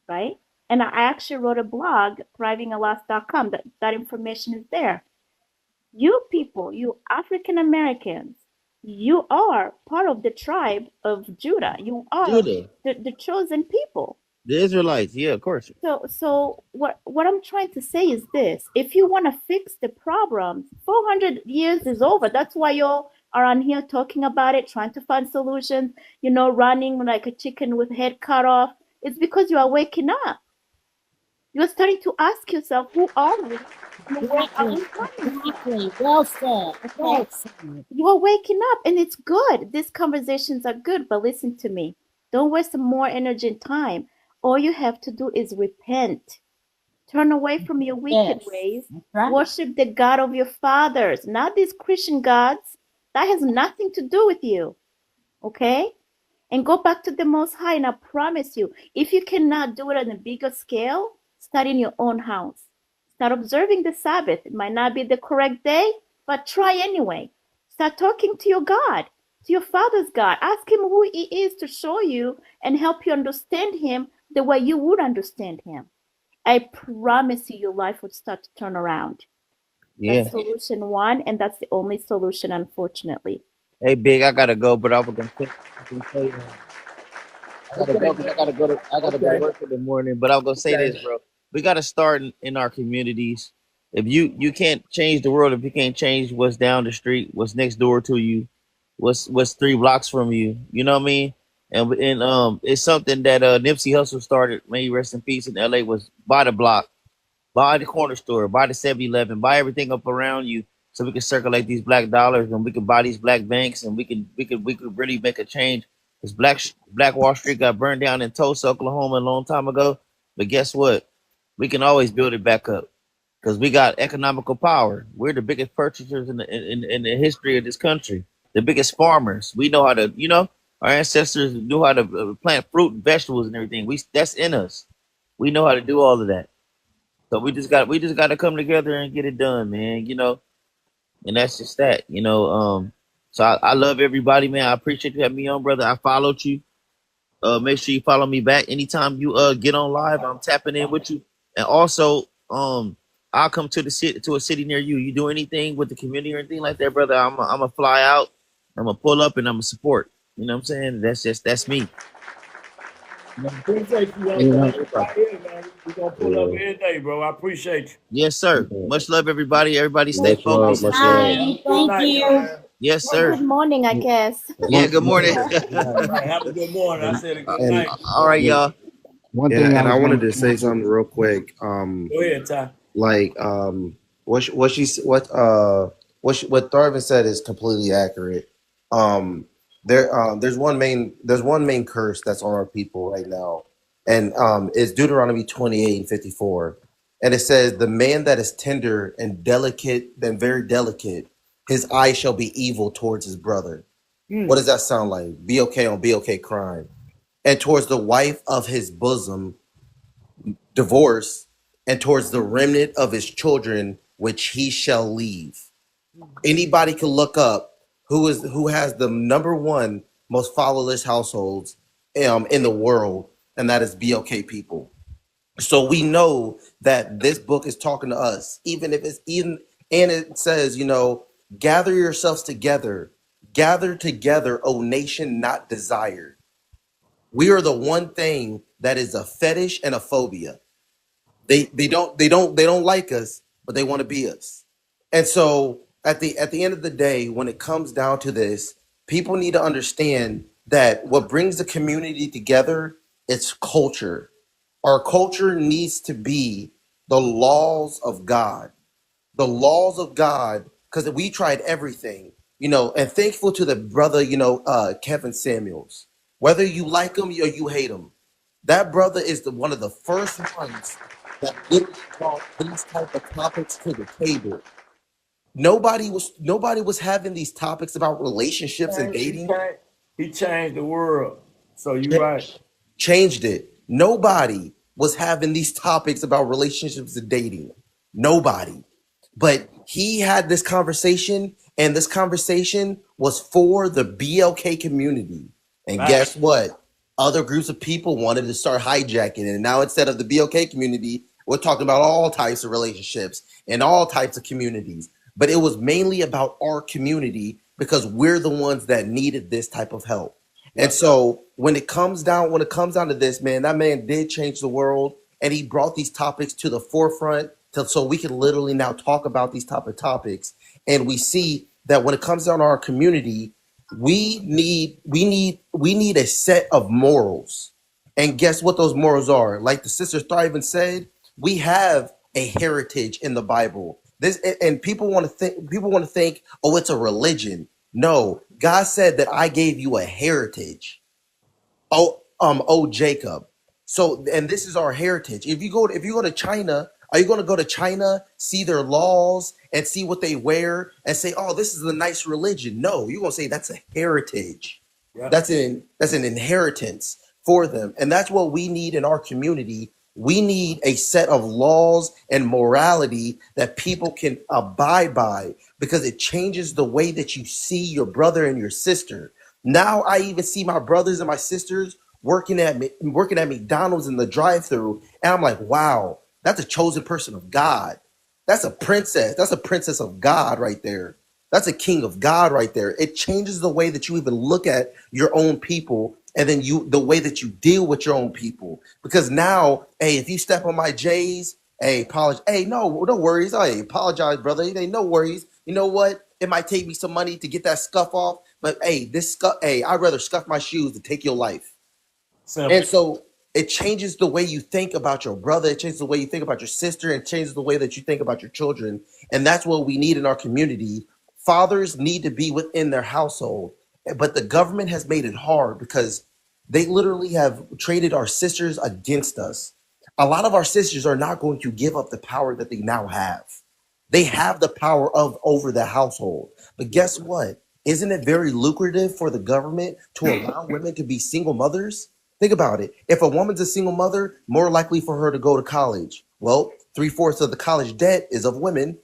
right? And I actually wrote a blog, thrivingalas.com. That information is there. You people, you African Americans, you are part of the tribe of Judah. You are Judah, the chosen people. the Israelites. Yeah, of course. So what I'm trying to say is this: if you want to fix the problems, 400 years is over. That's why y'all are on here talking about it, trying to find solutions. Running like a chicken with head cut off. It's because you are waking up. You're starting to ask yourself, who are we? And where are Exactly. we coming from? Exactly. Well said. Okay, Excellent. you are waking up, and it's good. These conversations are good, but listen to me. Don't waste more energy and time. All you have to do is repent. Turn away from your wicked Yes. ways. That's right. Worship the God of your fathers, not these Christian gods. That has nothing to do with you. Okay? And go back to the Most High. And I promise you, if you cannot do it on a bigger scale, start in your own house. Start observing the Sabbath. It might not be the correct day, but try anyway. Start talking to your God, to your Father's God. Ask Him who He is to show you and help you understand Him the way you would understand Him. I promise you, your life would start to turn around. Yeah. That's solution one, and that's the only solution, unfortunately. Hey, big, I gotta go, but I was gonna say, I gotta Okay. go because I gotta go to Okay. work in the morning. But I was gonna say Okay. this, bro. We gotta start in our communities. If you can't change the world if you can't change what's down the street, what's next door to you, what's 3 blocks from you. You know what I mean? And it's something that Nipsey Hussle started. May he rest in peace. In L.A. was buy the block, buy the corner store, buy the 7-Eleven, buy everything up around you, so we can circulate these black dollars and we can buy these black banks and we could really make a change. Because Black Wall Street got burned down in Tulsa, Oklahoma, a long time ago. But guess what? We can always build it back up because we got economical power. We're the biggest purchasers in the history of this country, the biggest farmers. We know how to, our ancestors knew how to plant fruit and vegetables and everything. That's in us. We know how to do all of that. So we just got to come together and get it done, man. And that's just that. So I love everybody, man. I appreciate you having me on, brother. I followed you. Make sure you follow me back anytime you get on live. I'm tapping in with you, and also I'll come to a city near you. You do anything with the community or anything like that, brother? I'm a fly out. I'm gonna pull up and I'm gonna support. You know what I'm saying? That's me. Appreciate you You know, right here, man. We gonna pull up every day, bro. I appreciate you. Yes, sir. yeah. Much love, everybody. Everybody stay Much love, focused. much love. Hi, Good Thank night, you. man. Yes, or sir. good morning, I guess. Yeah. Good One morning. Right. Have a good morning. I said a good And night. All right, y'all. one yeah, thing I and I was wanted gonna to say something real quick. Go ahead, Ty. Like what Darvin said is completely accurate. There's one main curse that's on our people right now, and it's Deuteronomy 28:54, and it says, "The man that is tender and delicate, and very delicate, his eye shall be evil towards his brother." What does that sound like? BOK on BOK crime, and towards the wife of his bosom, divorce, and towards the remnant of his children, which he shall leave. Anybody can look up who has the number one most fatherless households in the world, and that is BOK people. So we know that this book is talking to us, even if it's even, and it says, gather yourselves together, gather together, O nation not desired. We are the one thing that is a fetish and a phobia. They don't like us, but they want to be us. And so at the end of the day, when it comes down to this, people need to understand that what brings the community together, it's culture. Our culture needs to be the laws of God. The laws of God, because we tried everything, and thankful to the brother, Kevin Samuels. Whether you like him or you hate him, that brother is one of the first ones that literally brought these type of topics to the table. Nobody was having these topics about relationships and dating. He changed the world. So you right. Changed it. Nobody was having these topics about relationships and dating. Nobody. But he had this conversation, and this conversation was for the BLK community. And Right. guess what? Other groups of people wanted to start hijacking it. And now instead of the BLK community, we're talking about all types of relationships and all types of communities. But it was mainly about our community because we're the ones that needed this type of help. And Yep. so when it comes down to this, man, that man did change the world, and he brought these topics to the forefront so we can literally now talk about these type of topics. And we see that when it comes down to our community, we need a set of morals. And guess what those morals are? Like the sister Thriven said, we have a heritage in the Bible. This and people want to think, oh, it's a religion. No, God said that I gave you a heritage. Oh Jacob. So, and this is our heritage. If you go to China, are you going to go to China, see their laws and see what they wear and say, oh, this is a nice religion? No, you're going to say that's a heritage. Yep. That's an inheritance for them. And that's what we need in our community. We need a set of laws and morality that people can abide by, because it changes the way that you see your brother and your sister. Now I even see my brothers and my sisters working at McDonald's in the drive-thru, and I'm like, wow, that's a chosen person of God. That's a princess. That's a princess of God right there. That's a king of God right there. It changes the way that you even look at your own people, and then the way that you deal with your own people. Because now, hey, if you step on my J's, Hey, apologize. Hey, no worries. Hey, apologize, brother. Hey, no worries. You know what? It might take me some money to get that scuff off, but hey, this scuff. Hey, I'd rather scuff my shoes than take your life. And Simple. so it changes the way you think about your brother. It changes the way you think about your sister. It changes the way that you think about your children. And that's what we need in our community. Fathers need to be within their household, but the government has made it hard because they literally have traded our sisters against us. A lot of our sisters are not going to give up the power that they now have. They have the power of over the household. But guess what? Isn't it very lucrative for the government to allow women to be single mothers? Think about it. If a woman's a single mother, more likely for her to go to college. Well, three-fourths of the college debt is of women.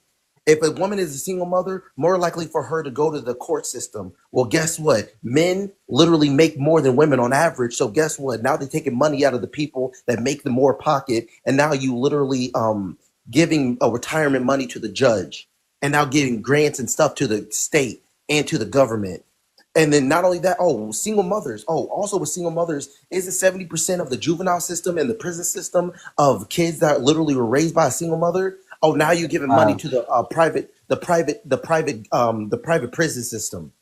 If a woman is a single mother, more likely for her to go to the court system. Well, guess what? Men literally make more than women on average. So guess what? Now they're taking money out of the people that make the more pocket, and now you literally giving a retirement money to the judge, and now giving grants and stuff to the state and to the government. And then not only that, oh, single mothers. Oh, also with single mothers, isn't 70% of the juvenile system and the prison system of kids that literally were raised by a single mother? Oh, now you're giving money Wow. to the private prison system.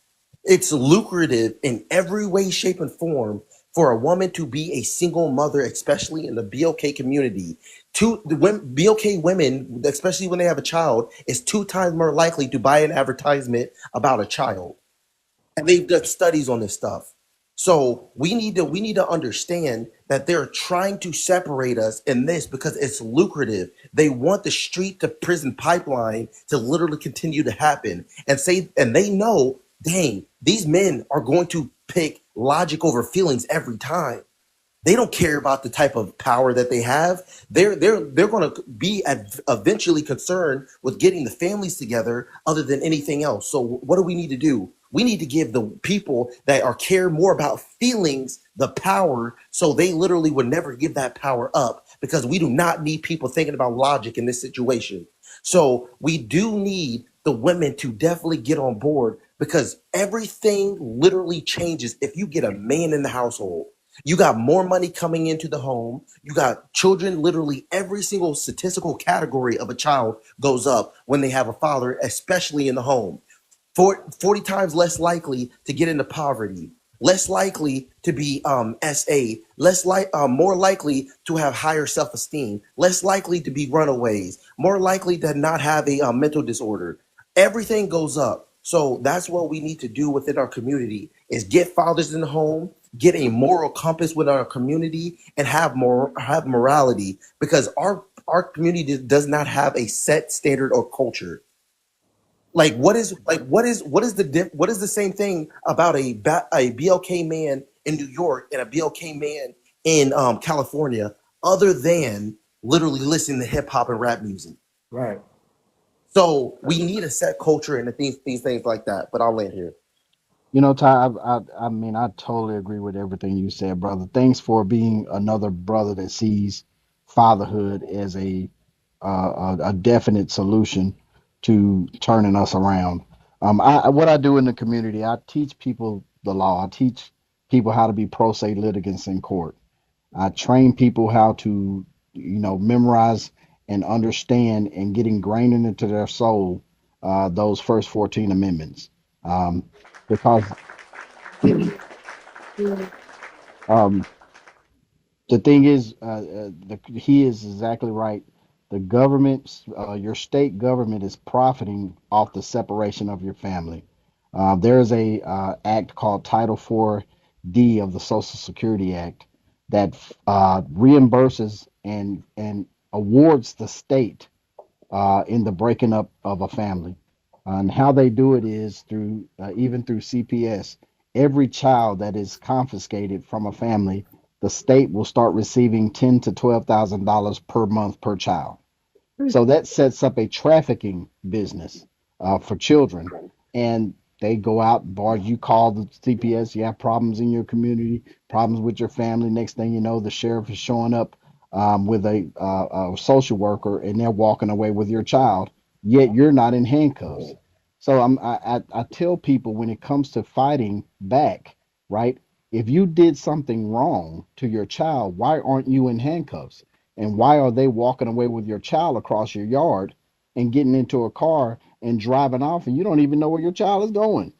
It's lucrative in every way, shape, and form for a woman to be a single mother, especially in the BOK community. The women, BOK women, especially when they have a child, is 2 times more likely to buy an advertisement about a child, and they've done studies on this stuff. So we need to understand that they're trying to separate us in this because it's lucrative. They want the street to prison pipeline to literally continue to happen, and they know, dang, these men are going to pick logic over feelings every time. They don't care about the type of power that they have. They're going to be eventually concerned with getting the families together, other than anything else. So what do we need to do? We need to give the people that are care more about feelings the power, so they literally would never give that power up, because we do not need people thinking about logic in this situation. So we do need the women to definitely get on board, because everything literally changes if you get a man in the household. You got more money coming into the home. You got children, literally every single statistical category of a child goes up when they have a father, especially in the home. 40 times less likely to get into poverty, less likely to be SA, more likely to have higher self-esteem, less likely to be runaways, more likely to not have a mental disorder. Everything goes up. So that's what we need to do within our community, is get fathers in the home, get a moral compass within our community, and have morality, because our community does not have a set standard or culture. What is the same thing about a BLK man in New York and a BLK man in California, other than literally listening to hip hop and rap music? Right. So we need a set culture and these things like that. But I'll land here. Ty, I mean, I totally agree with everything you said, brother. Thanks for being another brother that sees fatherhood as a definite solution to turning us around. What I do in the community, I teach people the law. I teach people how to be pro se litigants in court. I train people how to, memorize and understand and get ingrained into their soul those first 14 amendments. Um, because um, the thing is, he is exactly right. The government, your state government, is profiting off the separation of your family. There is a act called Title 4D of the Social Security Act that reimburses and awards the state in the breaking up of a family. And how they do it is through even through CPS. Every child that is confiscated from a family, the state will start receiving $10,000 to $12,000 per month per child. So that sets up a trafficking business for children. And they go out, bars, you call the CPS, you have problems in your community, problems with your family. Next thing you know, the sheriff is showing up with a social worker, and they're walking away with your child, yet you're not in handcuffs. So I tell people, when it comes to fighting back, right? If you did something wrong to your child, why aren't you in handcuffs? And why are they walking away with your child across your yard and getting into a car and driving off and you don't even know where your child is going?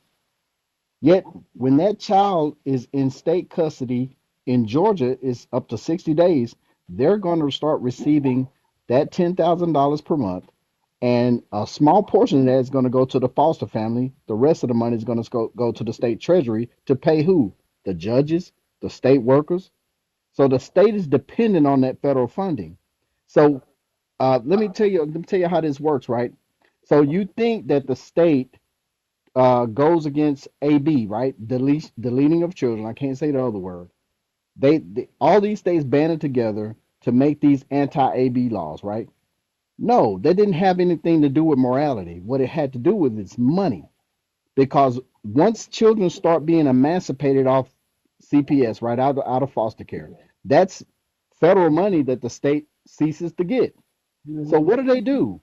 Yet when that child is in state custody in Georgia, is up to 60 days, they're going to start receiving that $10,000 per month. And a small portion of that is going to go to the foster family. The rest of the money is going to go to the state treasury to pay who? The judges, the state workers. So the state is dependent on that federal funding. So let me tell you how this works, right? So you think that the state goes against AB, right? Deleting of children. I can't say the other word. They all these states banded together to make these anti-AB laws, right? No, that didn't have anything to do with morality. What it had to do with is money. Because once children start being emancipated off CPS, right, out of foster care, that's federal money that the state ceases to get. So what do?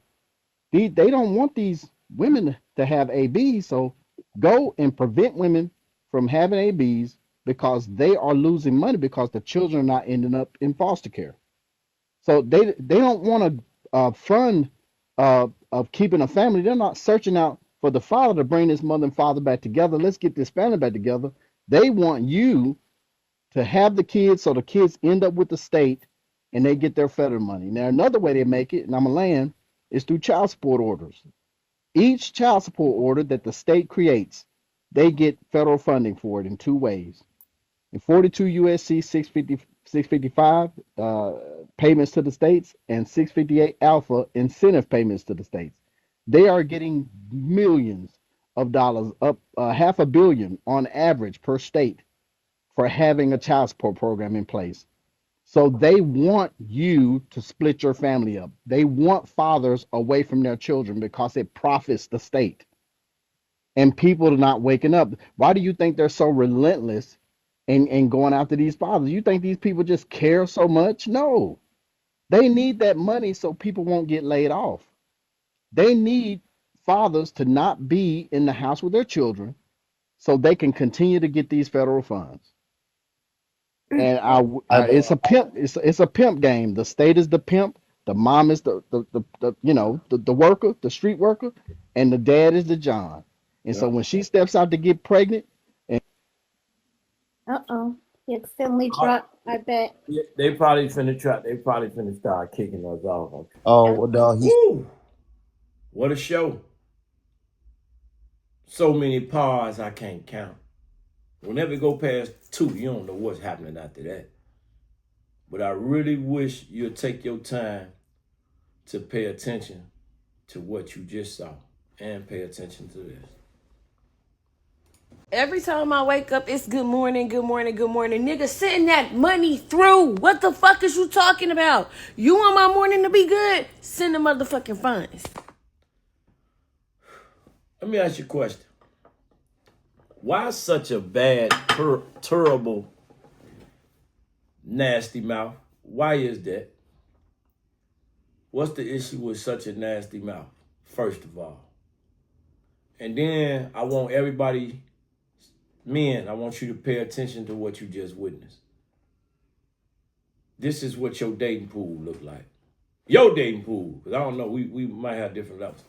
They don't want these women to have ABs, so go and prevent women from having ABs because they are losing money because the children are not ending up in foster care. So they don't want to fund of keeping a family. They're not searching out for the father to bring this mother and father back together. Let's get this family back together. They want you to have the kids so the kids end up with the state and they get their federal money. Now another way they make it, and I'm a land, is through child support orders. Each child support order that the state creates, they get federal funding for it in two ways. In 42 USC 655 payments to the states and 658 alpha incentive payments to the states. They are getting millions of dollars, up half a billion on average per state for having a child support program in place. So they want you to split your family up. They want fathers away from their children because it profits the state. And people are not waking up. Why do you think they're so relentless in going after these fathers? You think these people just care so much? No. They need that money so people won't get laid off. They need fathers to not be in the house with their children so they can continue to get these federal funds. And it's a pimp. It's a pimp game. The state is the pimp. The mom is the worker, the street worker, and the dad is the John. And so Yeah. when she steps out to get pregnant, Uh-oh. He accidentally dropped, I bet. Yeah, they probably finna try. They probably finna start kicking us off. Oh well, Uh-oh. no, he's Woo! What a show! So many pars I can't count. Whenever it go past 2, you don't know what's happening after that. But I really wish you'd take your time to pay attention to what you just saw and pay attention to this. Every time I wake up, it's good morning, good morning, good morning. Nigga, send that money through. What the fuck is you talking about? You want my morning to be good? Send the motherfucking funds. Let me ask you a question. Why such a bad, terrible, nasty mouth? Why is that? What's the issue with such a nasty mouth, first of all? And then I want everybody, men, I want you to pay attention to what you just witnessed. This is what your dating pool look like. Your dating pool, because I don't know, we might have different levels.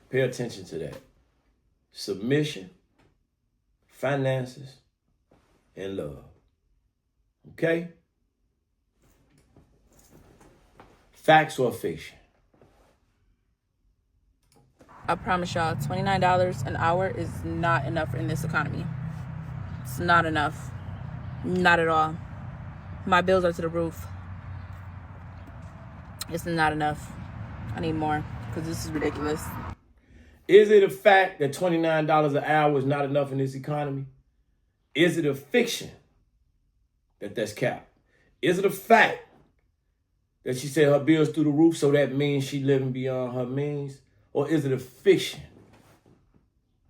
Pay attention to that. Submission, finances, and love. Okay? Facts or fiction? I promise y'all, $29 an hour is not enough in this economy. It's not enough. Not at all. My bills are to the roof. It's not enough. I need more because this is ridiculous. Is it a fact that $29 an hour is not enough in this economy? Is it a fiction that that's capped? Is it a fact that she said her bills through the roof, so that means she living beyond her means? Or is it a fiction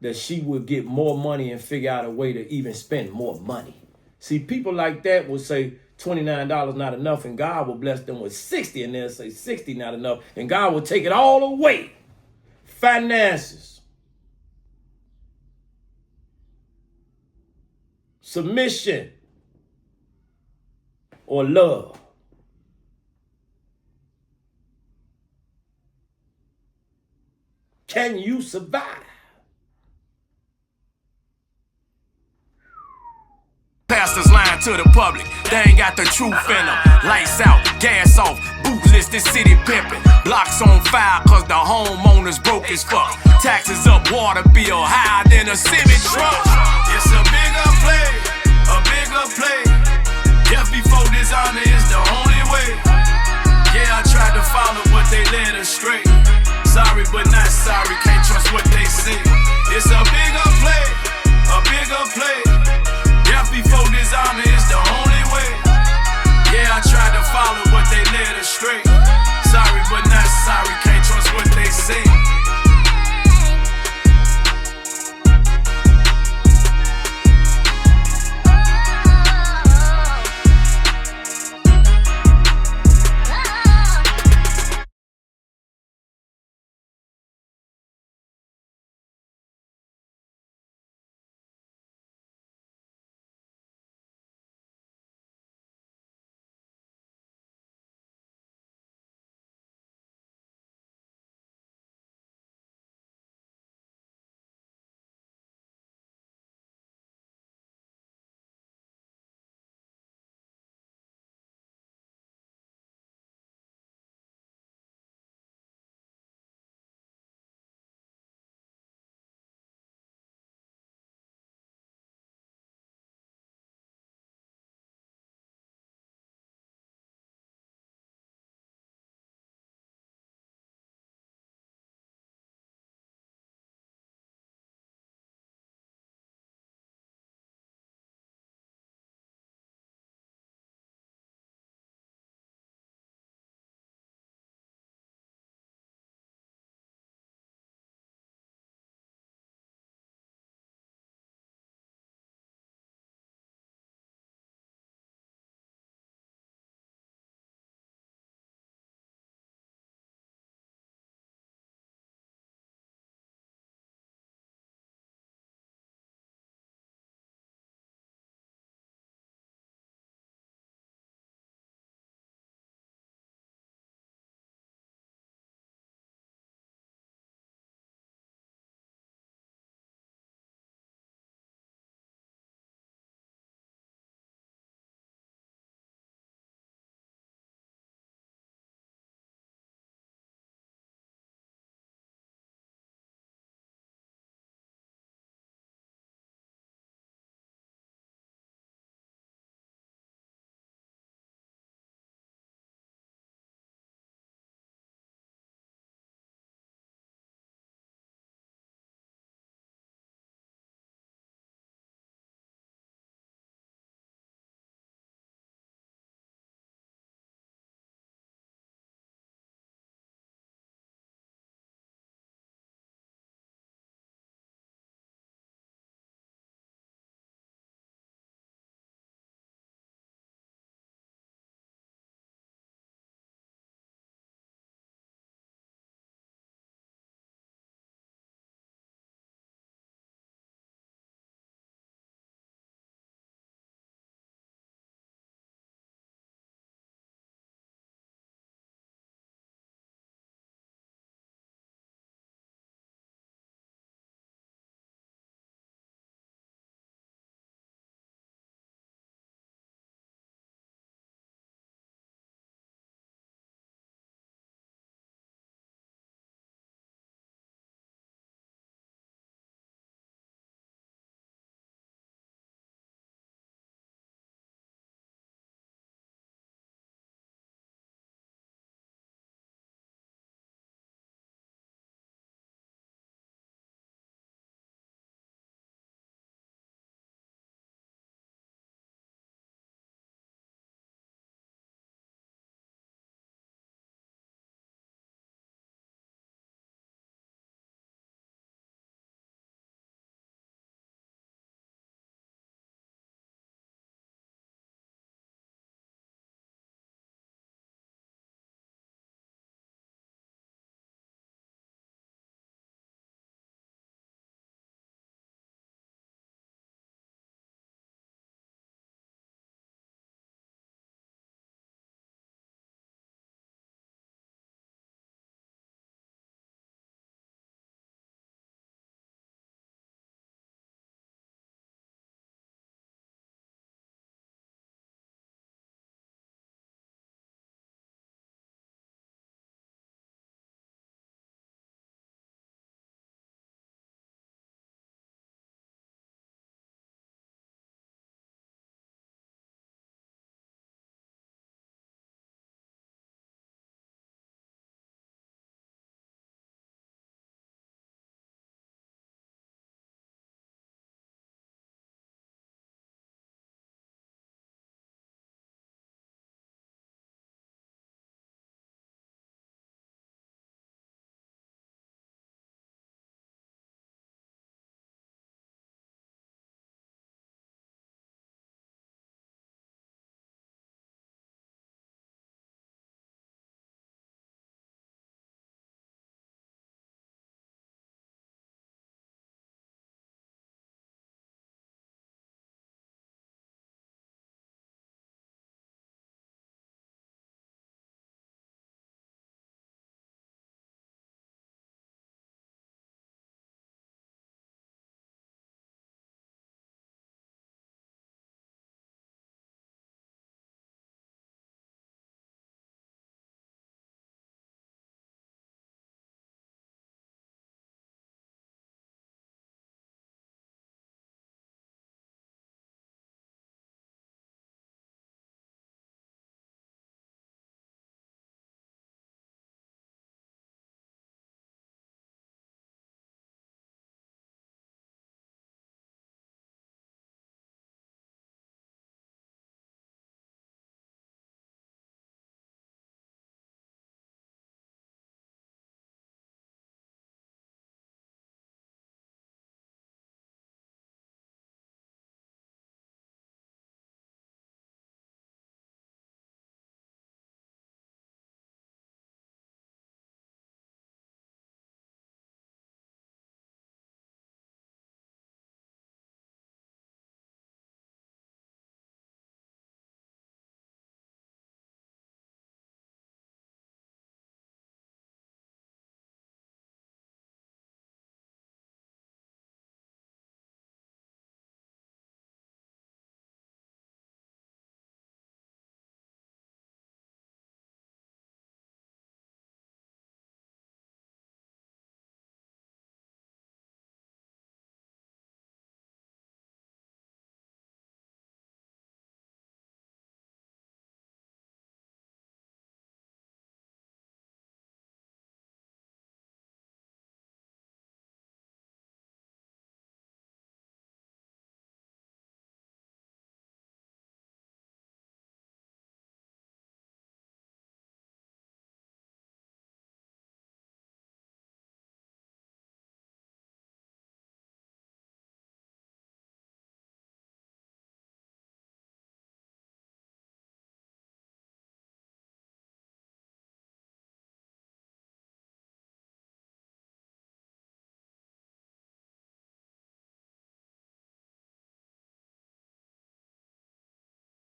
that she would get more money and figure out a way to even spend more money? See, people like that will say $29 not enough, and God will bless them with 60, and they'll say 60 not enough, and God will take it all away. Finances, submission, or love. Can you survive? Pastors lying to the public, they ain't got the truth in them. Lights out, gas off, bootless, this city pimping. Blocks on fire cause the homeowners broke as fuck. Taxes up, water bill higher than a semi truck. It's a bigger play, a bigger play. Death before dishonor is the only way. Yeah, I tried to follow but they led astray. Sorry but not sorry, can't trust what they